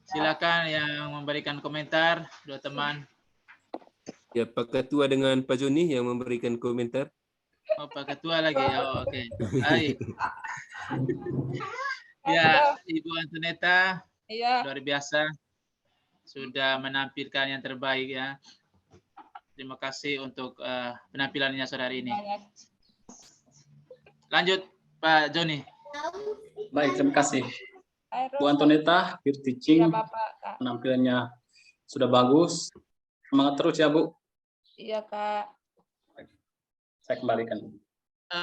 Silakan yang memberikan komentar, dua teman. Ya, Pak Ketua dengan Pak Joni yang memberikan komentar. Oh, Pak Ketua lagi. Oh, oke. Baik. Ya, Ibu Antoneta luar biasa sudah menampilkan yang terbaik ya. Terima kasih untuk penampilannya sore hari ini. Lanjut, Pak Joni. Baik, terima kasih. Bu Antoneta, peer teaching, penampilannya sudah bagus. Semangat terus ya, Bu. Iya, Kak. Saya kembalikan.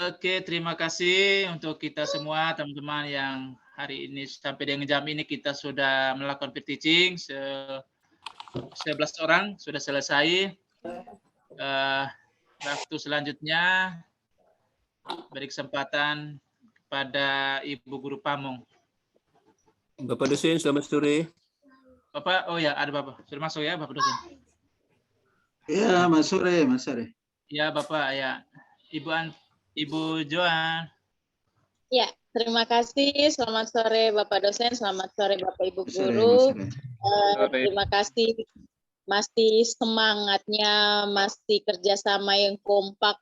Oke, terima kasih untuk kita semua teman-teman yang hari ini sampai dengan jam ini kita sudah melakukan peer teaching 11 orang sudah selesai. Waktu selanjutnya beri kesempatan pada Ibu Guru Pamong. Bapak dosen, selamat sore. Bapak, oh ya ada Bapak. Sudah masuk ya Bapak dosen? Ya, Mas sore, Mas sore. Ya Bapak, ya. Ibu Joan. Ya, terima kasih. Selamat sore Bapak dosen, selamat sore Bapak Ibu Sore, guru. Mas sore. Terima kasih, masih semangatnya, masih kerjasama yang kompak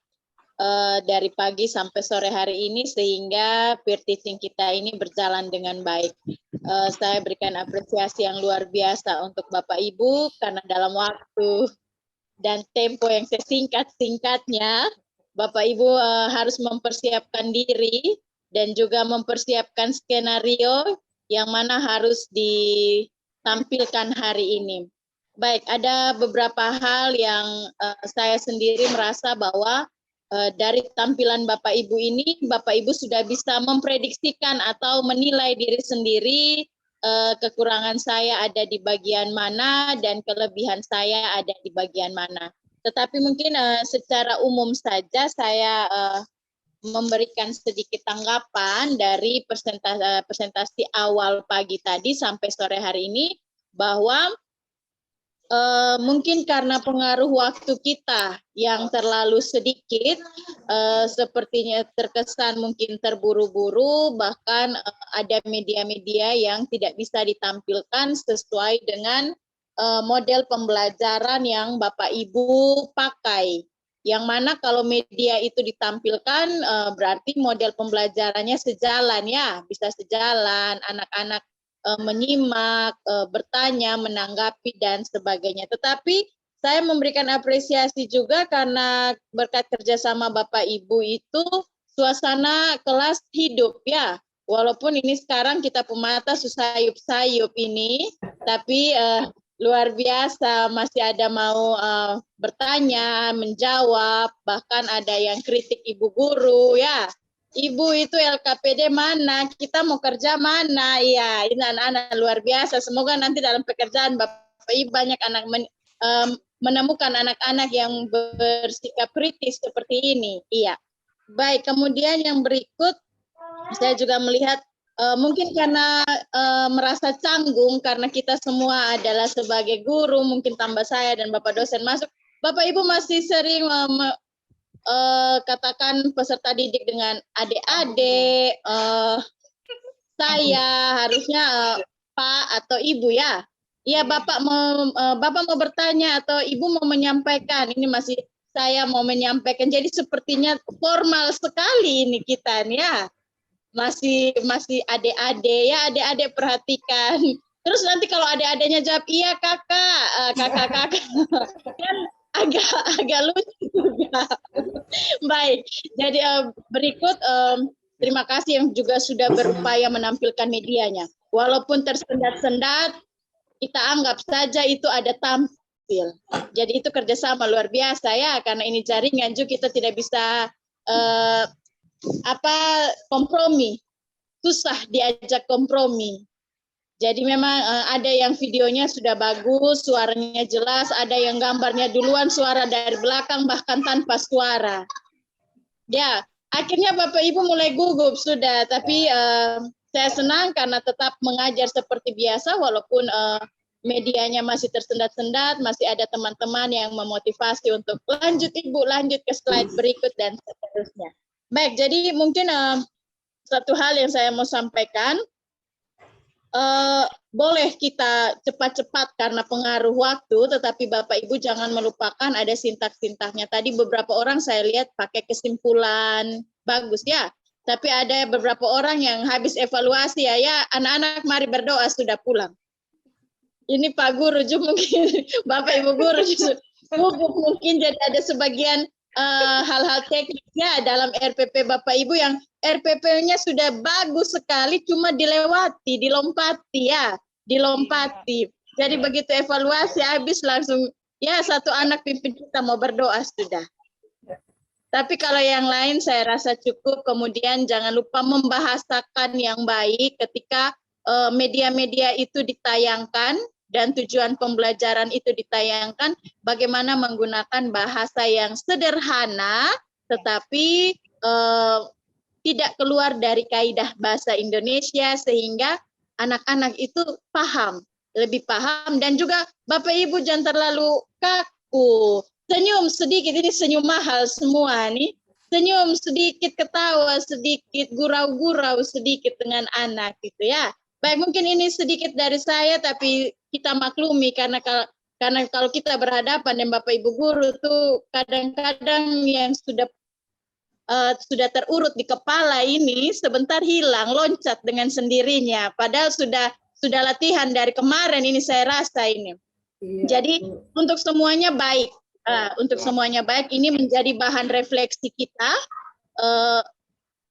dari pagi sampai sore hari ini sehingga peer teaching kita ini berjalan dengan baik. Saya berikan apresiasi yang luar biasa untuk Bapak Ibu karena dalam waktu dan tempo yang sesingkat-singkatnya Bapak Ibu harus mempersiapkan diri dan juga mempersiapkan skenario yang mana harus ditampilkan hari ini. Baik, ada beberapa hal yang saya sendiri merasa bahwa dari tampilan Bapak Ibu ini, Bapak Ibu sudah bisa memprediksikan atau menilai diri sendiri, kekurangan saya ada di bagian mana dan kelebihan saya ada di bagian mana. Tetapi mungkin secara umum saja saya memberikan sedikit tanggapan dari presentasi awal pagi tadi sampai sore hari ini, bahwa mungkin karena pengaruh waktu kita yang terlalu sedikit, sepertinya terkesan mungkin terburu-buru, bahkan ada media-media yang tidak bisa ditampilkan sesuai dengan model pembelajaran yang Bapak Ibu pakai. Yang mana kalau media itu ditampilkan berarti model pembelajarannya sejalan ya, bisa sejalan, anak-anak menyimak, bertanya, menanggapi, dan sebagainya. Tetapi saya memberikan apresiasi juga karena berkat kerjasama Bapak Ibu itu suasana kelas hidup ya. Walaupun ini sekarang kita pemata susayup-sayup ini, tapi luar biasa masih ada mau bertanya, menjawab, bahkan ada yang kritik Ibu Guru ya. Ibu itu LKPD mana? Kita mau kerja mana? Ya, ini anak-anak luar biasa. Semoga nanti dalam pekerjaan Bapak Ibu banyak anak menemukan anak-anak yang bersikap kritis seperti ini. Iya. Baik, kemudian yang berikut saya juga melihat mungkin karena merasa canggung karena kita semua adalah sebagai guru, mungkin tambah saya dan Bapak dosen masuk. Bapak Ibu masih sering katakan peserta didik dengan adik-adik, saya harusnya Pak atau Ibu ya. Iya, Bapak mau bertanya atau Ibu mau menyampaikan. Ini masih saya mau menyampaikan. Jadi sepertinya formal sekali ini kita nih ya. Masih adik-adik ya, adik-adik perhatikan. Terus nanti kalau adik-adiknya jawab iya kakak, kakak kan agak lucu juga. Baik, jadi berikut terima kasih yang juga sudah berupaya menampilkan medianya. Walaupun tersendat-sendat, kita anggap saja itu ada tampil. Jadi itu kerjasama luar biasa ya, karena ini jaringan juga kita tidak bisa kompromi, susah diajak kompromi. Jadi memang ada yang videonya sudah bagus, suaranya jelas, ada yang gambarnya duluan, suara dari belakang, bahkan tanpa suara. Ya, akhirnya Bapak Ibu mulai gugup sudah, tapi saya senang karena tetap mengajar seperti biasa, walaupun medianya masih tersendat-sendat, masih ada teman-teman yang memotivasi untuk lanjut Ibu, lanjut ke slide berikut, dan seterusnya. Baik, jadi mungkin satu hal yang saya mau sampaikan, boleh kita cepat-cepat karena pengaruh waktu, tetapi Bapak Ibu jangan melupakan ada sintak-sintaknya. Tadi beberapa orang saya lihat pakai kesimpulan, bagus ya. Tapi ada beberapa orang yang habis evaluasi ya anak-anak mari berdoa sudah pulang. Ini Pak Guru juga mungkin, Bapak Ibu Guru juga mungkin jadi ada sebagian hal-hal teknisnya dalam RPP Bapak Ibu yang RPP-nya sudah bagus sekali, cuma dilompati ya, dilompati. Jadi begitu evaluasi habis langsung, ya satu anak pimpin kita mau berdoa sudah. Tapi kalau yang lain saya rasa cukup, kemudian jangan lupa membahasakan yang baik ketika media-media itu ditayangkan, dan tujuan pembelajaran itu ditayangkan, bagaimana menggunakan bahasa yang sederhana, tetapi tidak keluar dari kaidah bahasa Indonesia sehingga anak-anak itu paham, lebih paham, dan juga Bapak Ibu jangan terlalu kaku. Senyum sedikit, ini senyum mahal semua nih. Senyum sedikit, ketawa sedikit, gurau-gurau sedikit dengan anak gitu ya. Baik, mungkin ini sedikit dari saya, tapi kita maklumi karena kalau kita berhadapan dengan Bapak Ibu guru tuh kadang-kadang yang sudah terurut di kepala ini sebentar hilang, loncat dengan sendirinya. Padahal sudah latihan dari kemarin ini saya rasa ini. Jadi untuk semuanya baik. Untuk semuanya baik, ini menjadi bahan refleksi kita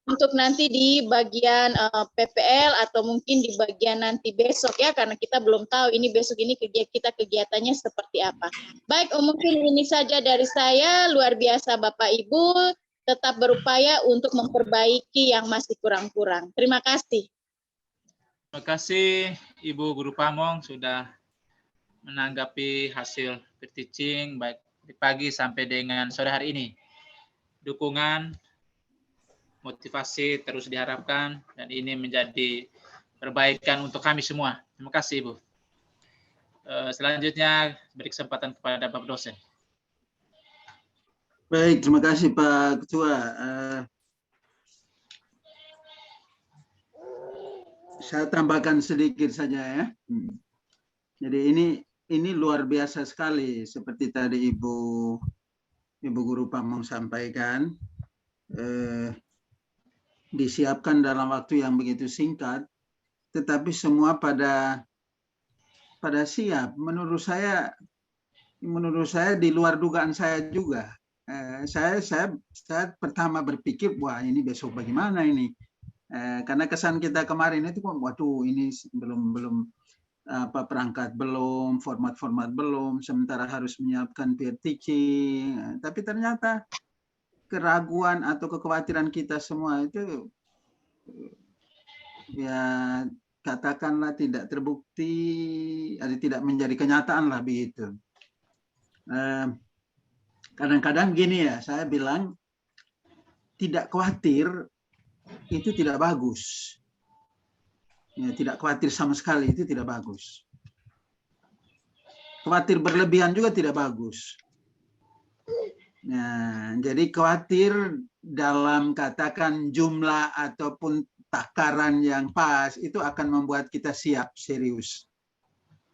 untuk nanti di bagian PPL atau mungkin di bagian nanti besok ya, karena kita belum tahu ini besok ini kita kegiatannya seperti apa. Baik, mungkin ini saja dari saya. Luar biasa Bapak Ibu, tetap berupaya untuk memperbaiki yang masih kurang-kurang. Terima kasih. Terima kasih Ibu Guru Pamong sudah menanggapi hasil teaching baik di pagi sampai dengan sore hari ini. Dukungan, motivasi terus diharapkan dan ini menjadi perbaikan untuk kami semua. Terima kasih Ibu. Selanjutnya beri kesempatan kepada Bapak dosen. Baik, terima kasih Pak Ketua. Saya tambahkan sedikit saja ya. Jadi ini luar biasa sekali seperti tadi Ibu Guru Pamong sampaikan. Disiapkan dalam waktu yang begitu singkat, tetapi semua pada siap. Menurut saya di luar dugaan saya juga. Saya pertama berpikir, wah ini besok bagaimana ini? Karena kesan kita kemarin itu, waduh ini belum perangkat belum, format belum, sementara harus menyiapkan peer teaching. Tapi ternyata keraguan atau kekhawatiran kita semua itu ya katakanlah tidak terbukti, atau tidak menjadi kenyataan lah begitu. Kadang-kadang gini ya, saya bilang tidak khawatir itu tidak bagus. Ya, tidak khawatir sama sekali itu tidak bagus. Khawatir berlebihan juga tidak bagus. Nah, jadi khawatir dalam katakan jumlah ataupun takaran yang pas itu akan membuat kita siap serius.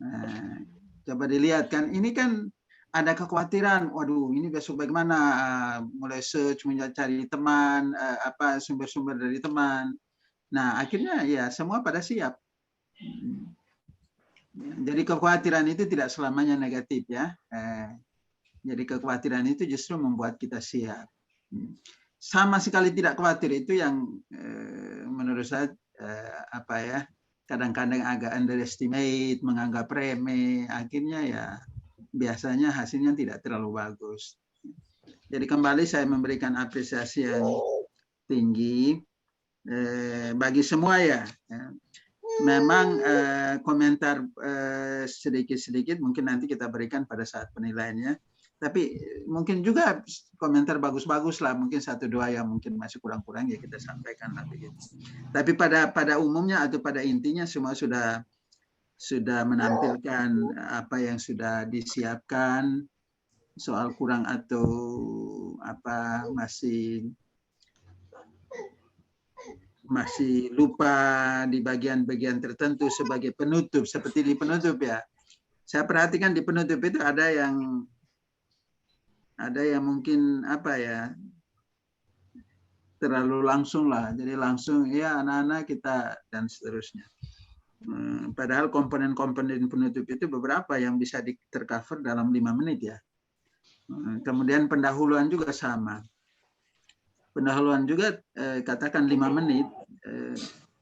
Nah, coba dilihat kan, ini kan ada kekhawatiran, waduh ini besok bagaimana, mulai search, mencari teman, sumber-sumber dari teman. Nah akhirnya ya semua pada siap. Jadi kekhawatiran itu tidak selamanya negatif ya. Jadi kekhawatiran itu justru membuat kita siap. Sama sekali tidak khawatir itu yang menurut saya kadang-kadang agak underestimate, menganggap remeh, akhirnya ya biasanya hasilnya tidak terlalu bagus. Jadi kembali saya memberikan apresiasi yang tinggi bagi semua ya. Memang komentar sedikit-sedikit mungkin nanti kita berikan pada saat penilaiannya. Tapi mungkin juga komentar bagus-bagus lah, mungkin 1-2 yang mungkin masih kurang-kurang ya kita sampaikan lah begitu. Tapi pada umumnya atau pada intinya semua sudah menampilkan apa yang sudah disiapkan. Soal kurang atau masih lupa di bagian-bagian tertentu sebagai penutup, seperti di penutup ya. Saya perhatikan di penutup itu ada yang mungkin terlalu langsung lah, jadi langsung ya anak-anak kita dan seterusnya. Padahal komponen-komponen penutup itu beberapa yang bisa tercover dalam 5 menit ya. Kemudian pendahuluan juga sama. Pendahuluan juga katakan 5 menit,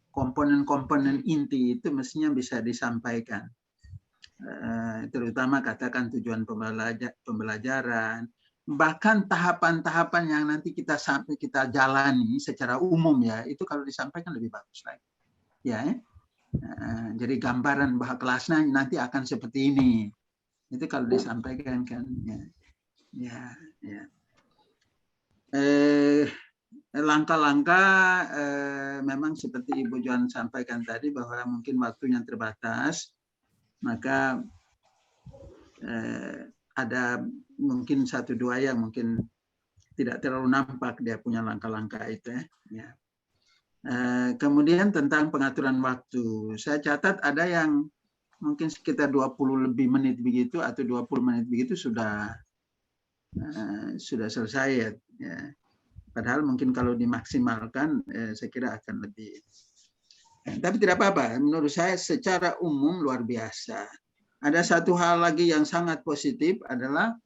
komponen-komponen inti itu mestinya bisa disampaikan. Terutama katakan tujuan pembelajaran, bahkan tahapan-tahapan yang nanti kita jalani secara umum ya, itu kalau disampaikan lebih bagus lagi. Ya. Jadi gambaran bahwa kelasnya nanti akan seperti ini. Itu kalau disampaikan kan ya. langkah-langkah memang seperti Ibu Joan sampaikan tadi bahwa mungkin waktunya terbatas, maka ada mungkin 1-2 yang mungkin tidak terlalu nampak dia punya langkah-langkah itu ya. Kemudian tentang pengaturan waktu, saya catat ada yang mungkin sekitar 20 lebih menit begitu atau 20 menit begitu sudah selesai ya. Padahal mungkin kalau dimaksimalkan saya kira akan lebih. Tapi tidak apa-apa, menurut saya secara umum luar biasa. Ada satu hal lagi yang sangat positif adalah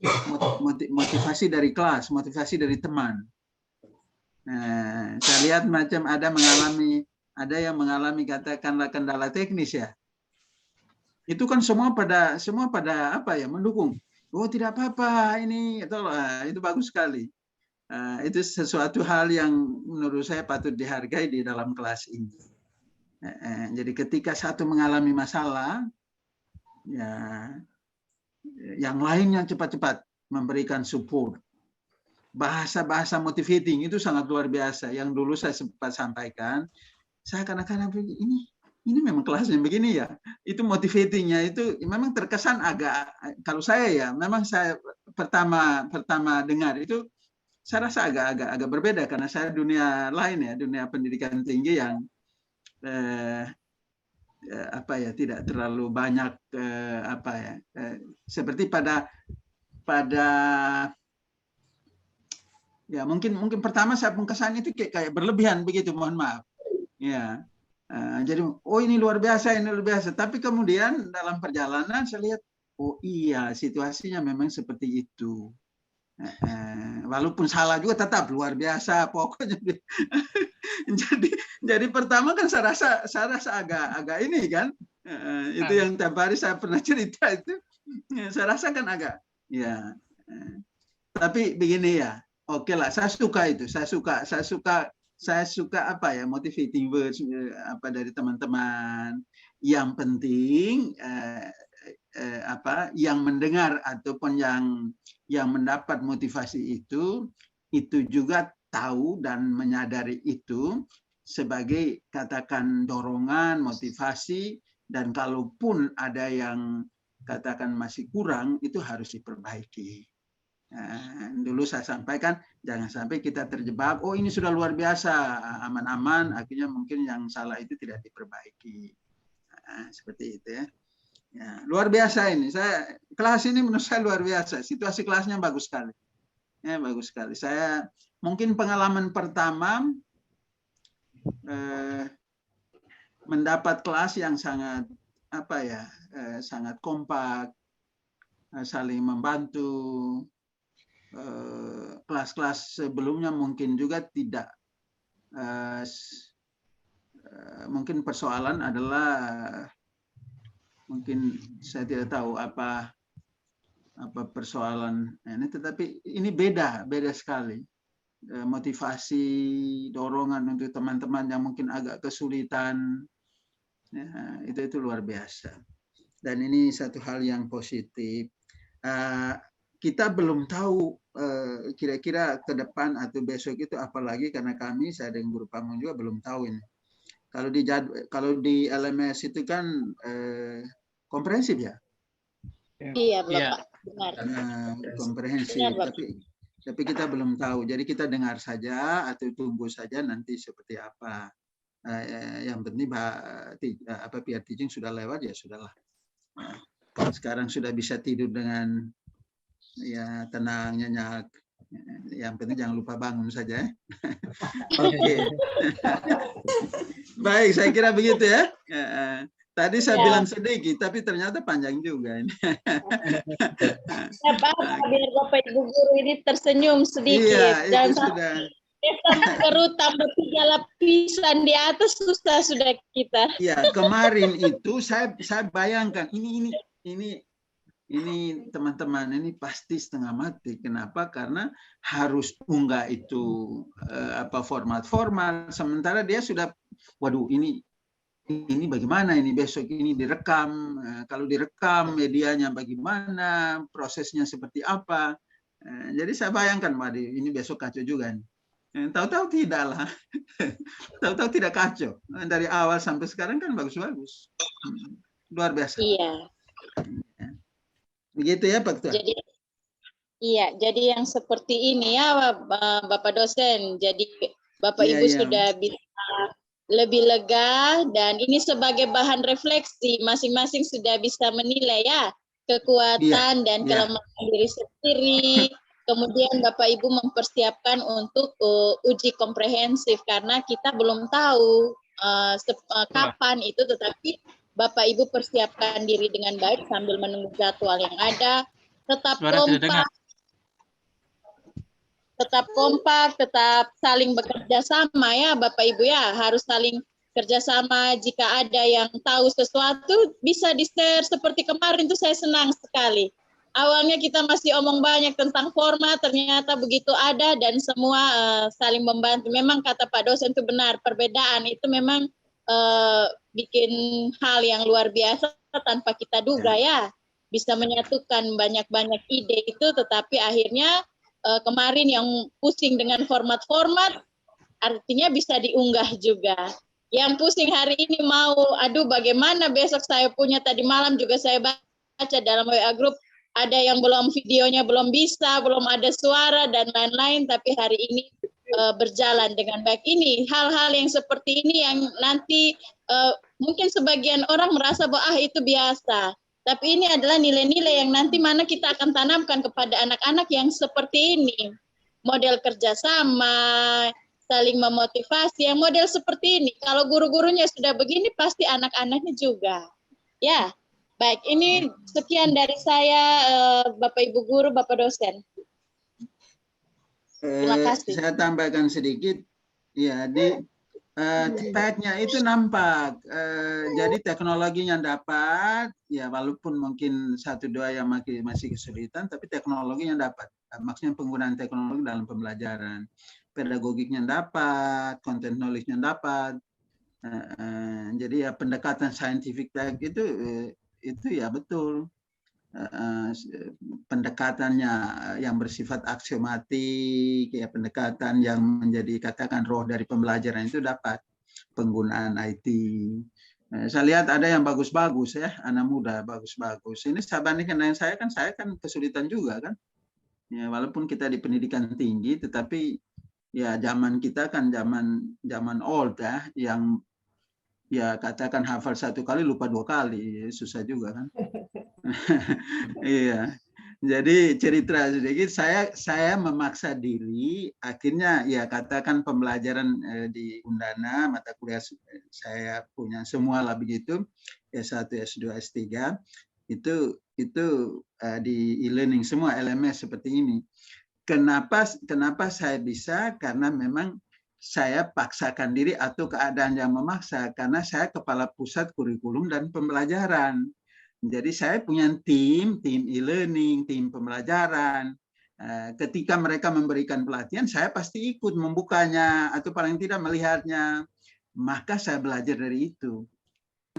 motivasi dari kelas, motivasi dari teman. Saya lihat macam ada yang mengalami katakanlah kendala teknis ya. Itu kan semua pada apa ya, mendukung. Oh tidak apa-apa ini itu bagus sekali. Itu sesuatu hal yang menurut saya patut dihargai di dalam kelas ini. Jadi ketika satu mengalami masalah, ya yang lainnya cepat-cepat memberikan support. Bahasa-bahasa motivating itu sangat luar biasa. Yang dulu saya sempat sampaikan, saya kadang-kadang ini memang kelasnya begini ya. Itu motivatingnya itu memang terkesan agak, kalau saya ya, memang saya pertama dengar itu saya rasa agak berbeda karena saya dunia lain ya, dunia pendidikan tinggi yang tidak terlalu banyak seperti pada ya mungkin pertama saya pengkesan itu kayak berlebihan begitu, mohon maaf ya. Jadi ini luar biasa, tapi kemudian dalam perjalanan saya lihat oh iya situasinya memang seperti itu. Walaupun salah juga tetap luar biasa pokoknya. jadi pertama kan saya rasa agak ini kan, itu yang tiap hari saya pernah cerita itu, saya rasa kan agak ya, tapi begini ya, oke lah, saya suka itu, saya suka apa ya, motivating words dari teman-teman. Yang penting yang mendengar ataupun yang mendapat motivasi itu juga tahu dan menyadari itu sebagai katakan dorongan, motivasi, dan kalaupun ada yang katakan masih kurang itu harus diperbaiki. Dulu saya sampaikan jangan sampai kita terjebak, oh ini sudah luar biasa, aman-aman, akhirnya mungkin yang salah itu tidak diperbaiki. Seperti itu ya. Ya, luar biasa ini. Kelas ini menurut saya luar biasa. Situasi kelasnya bagus sekali. Ya, bagus sekali. Saya mungkin pengalaman pertama mendapat kelas yang sangat sangat kompak, saling membantu. Kelas-kelas sebelumnya mungkin juga tidak. Mungkin persoalan adalah mungkin saya tidak tahu apa persoalan ini, tetapi ini beda sekali. Motivasi, dorongan untuk teman-teman yang mungkin agak kesulitan, ya, itu luar biasa. Dan ini satu hal yang positif. Kita belum tahu kira-kira ke depan atau besok itu apalagi, karena saya dengan guru Pamong juga belum tahu ini. Kalau di LMS itu kan komprehensif ya? Iya, Bapak. Benar. Komprehensif, tapi kita belum tahu. Jadi kita dengar saja atau tunggu saja nanti seperti apa. Yang penting peer teaching sudah lewat ya sudahlah. Sekarang sudah bisa tidur dengan ya tenang, nyenyak. Yang penting jangan lupa bangun saja. Oke. Baik, saya kira begitu ya. Tadi saya bilang sedikit, tapi ternyata panjang juga ini. Biar Bapak Ibu Guru ini tersenyum sedikit. Iya, dan itu sudah. Perlu tambah 3 lapisan di atas sudah kita. Iya, kemarin itu saya bayangkan ini teman-teman ini pasti setengah mati. Kenapa? Karena harus unggah itu format. Sementara dia sudah, waduh ini bagaimana ini besok ini direkam, kalau direkam medianya bagaimana, prosesnya seperti apa. Jadi saya bayangkan, waduh ini besok kacau juga nih. Tahu-tahu tidak lah. Tahu-tahu tidak kacau. Dari awal sampai sekarang kan bagus-bagus. Luar biasa. Iya. Begitu ya Pak Ketua? Jadi iya, jadi yang seperti ini ya Bapak dosen. Jadi Bapak Iya, Ibu iya. sudah bisa lebih lega, dan ini sebagai bahan refleksi, masing-masing sudah bisa menilai ya kekuatan dan kelemahan diri sendiri. Kemudian Bapak Ibu mempersiapkan untuk uji komprehensif, karena kita belum tahu kapan itu, tetapi Bapak Ibu persiapkan diri dengan baik sambil menunggu jadwal yang ada. Tetap kompak, tetap saling bekerja sama ya Bapak Ibu ya, harus saling kerjasama. Jika ada yang tahu sesuatu bisa di-share, seperti kemarin tuh saya senang sekali. Awalnya kita masih omong banyak tentang format, ternyata begitu ada dan semua saling membantu. Memang kata Pak dosen itu benar, perbedaan itu memang bikin hal yang luar biasa tanpa kita duga ya. Bisa menyatukan banyak-banyak ide itu, tetapi akhirnya kemarin yang pusing dengan format-format, artinya bisa diunggah juga. Yang pusing hari ini mau, aduh bagaimana besok saya punya, tadi malam juga saya baca dalam WA group, ada yang belum videonya belum bisa, belum ada suara dan lain-lain, tapi hari ini berjalan dengan baik. Ini hal-hal yang seperti ini yang nanti mungkin sebagian orang merasa bahwa itu biasa. Tapi ini adalah nilai-nilai yang nanti mana kita akan tanamkan kepada anak-anak yang seperti ini. Model kerjasama, saling memotivasi, yang model seperti ini. Kalau guru-gurunya sudah begini, pasti anak-anaknya juga. Ya, baik. Ini sekian dari saya, Bapak Ibu Guru, Bapak dosen. Terima kasih. Saya tambahkan sedikit. Ya, di tag-nya itu nampak, jadi teknologinya dapat, ya walaupun mungkin 1-2 yang masih kesulitan, tapi teknologinya dapat. Maksudnya penggunaan teknologi dalam pembelajaran, pedagogiknya dapat, content knowledge-nya dapat. Jadi ya pendekatan scientific tag itu ya betul. Pendekatannya yang bersifat aksiomatik, ya pendekatan yang menjadi katakan roh dari pembelajaran itu dapat. Penggunaan IT, saya lihat ada yang bagus-bagus ya, anak muda bagus-bagus. Ini saya bandingkan dengan saya kan kesulitan juga kan, ya walaupun kita di pendidikan tinggi, tetapi ya zaman kita kan zaman old ya, yang ya katakan hafal 1 kali lupa 2 kali, susah juga kan. Iya, jadi cerita sedikit, saya memaksa diri, akhirnya ya katakan pembelajaran di Undana, mata kuliah saya punya semua lah begitu, S1, S2, S3, itu di e-learning semua, LMS seperti ini. Kenapa saya bisa? Karena memang saya paksakan diri atau keadaan yang memaksa, karena saya kepala pusat kurikulum dan pembelajaran. Jadi saya punya tim e-learning, tim pembelajaran. Ketika mereka memberikan pelatihan, saya pasti ikut membukanya atau paling tidak melihatnya. Maka saya belajar dari itu.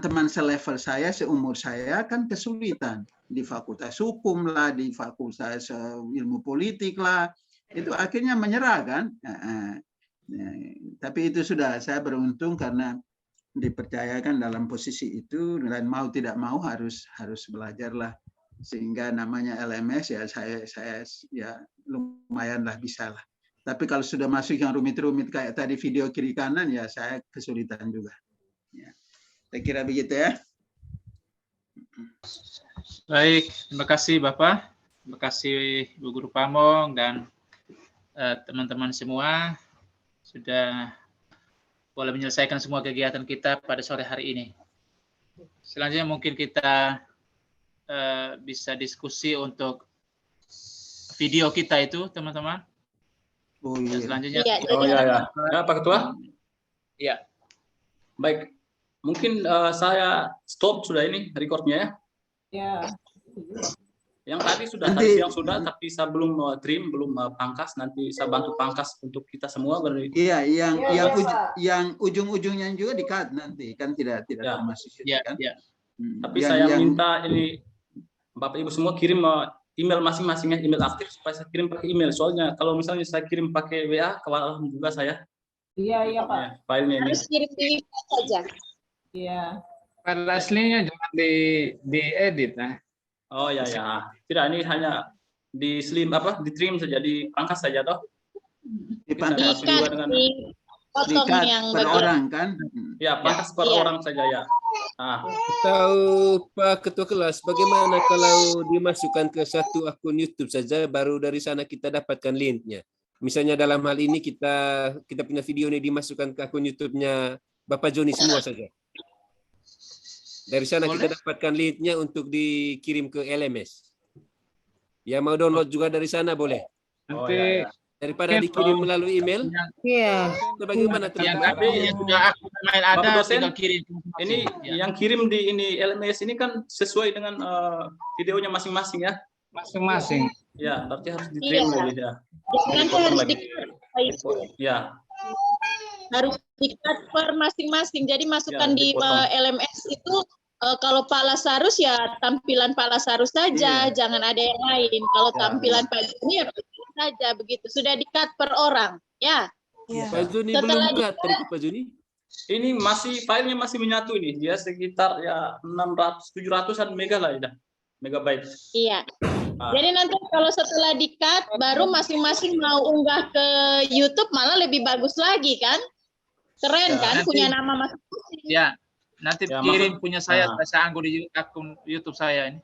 Teman selevel saya, seumur saya kan kesulitan. Di fakultas hukum lah, di fakultas ilmu politik lah. Itu akhirnya menyerah kan. Tapi itu sudah, saya beruntung karena dipercayakan dalam posisi itu, dan mau tidak mau harus belajarlah, sehingga namanya LMS ya saya ya lumayanlah bisa lah. Tapi kalau sudah masuk yang rumit-rumit kayak tadi video kiri kanan ya saya kesulitan juga. Ya. Saya kira begitu ya. Baik, terima kasih Bapak, terima kasih Bu Guru Pamong dan teman-teman semua sudah boleh menyelesaikan semua kegiatan kita pada sore hari ini. Selanjutnya mungkin kita bisa diskusi untuk video kita itu, teman-teman. Oh iya. Selanjutnya. Ya, Pak Ketua. Iya. Baik, mungkin saya stop sudah ini recordnya ya. Ya. Yang tadi sudah, tadi siang sudah, tapi saya belum trim, belum pangkas. Nanti saya bantu pangkas untuk kita semua. Iya, yang ujung-ujungnya juga di-cut nanti, kan tidak termasuk. Iya, kan? Iya. Tapi saya minta ini Bapak Ibu semua kirim email masing-masingnya, email aktif supaya saya kirim pakai email. Soalnya kalau misalnya saya kirim pakai WA, kewalahan juga saya. Iya Pak. Ya, filenya ini. Harus kirim di email saja. Iya. File aslinya jangan diedit. Nah. Oh ya ya. Tidak, ini hanya di trim saja, dipangkas saja toh. Dipangkas juga dengan potong dikat yang per bagian. orang kan? ya pangkas per Iya. orang saja ya. Nah, Tahu Pak Ketua Kelas, bagaimana kalau dimasukkan ke satu akun YouTube saja, baru dari sana kita dapatkan linknya. Misalnya dalam hal ini kita punya video ini dimasukkan ke akun YouTube-nya Bapak Joni semua saja. Dari sana kita dapatkan linknya untuk dikirim ke LMS. Ya mau download juga dari sana boleh. oh Nanti ya, ya. Daripada dikirim melalui email, Iya. bagaimana Yang terhadap tapi sudah akun mail ada, Bapak dosen, tinggal kirim. Ini yang kirim di ini LMS ini kan sesuai dengan videonya masing-masing ya. masing-masing. Ya, berarti harus di-trim Iya. lagi ya. Nanti Dipotong harus lagi. Ya, harus di-cut per masing-masing. Jadi masukkan Ya, di dipotong. LMS itu kalau Pak Lasarus ya tampilan Pak Lasarus saja, Iya. jangan ada yang lain. Kalau Ya, tampilan Pak Joni ya saja begitu. Sudah di-cut per orang, ya. Pak Juni Setelah belum cut tadi Pak Juni? ini filenya masih menyatu ini. Dia sekitar ya 700-an mega lah ya. Megabyte. Iya. Ah. Jadi nanti kalau setelah di-cut baru masing-masing mau unggah ke YouTube malah lebih bagus lagi kan? Keren Ya, kan? nanti- Punya nama masing-masing. Ya, nanti Ya, kirim maksud- punya saya, Nah. saya anggur di akun YouTube saya ini.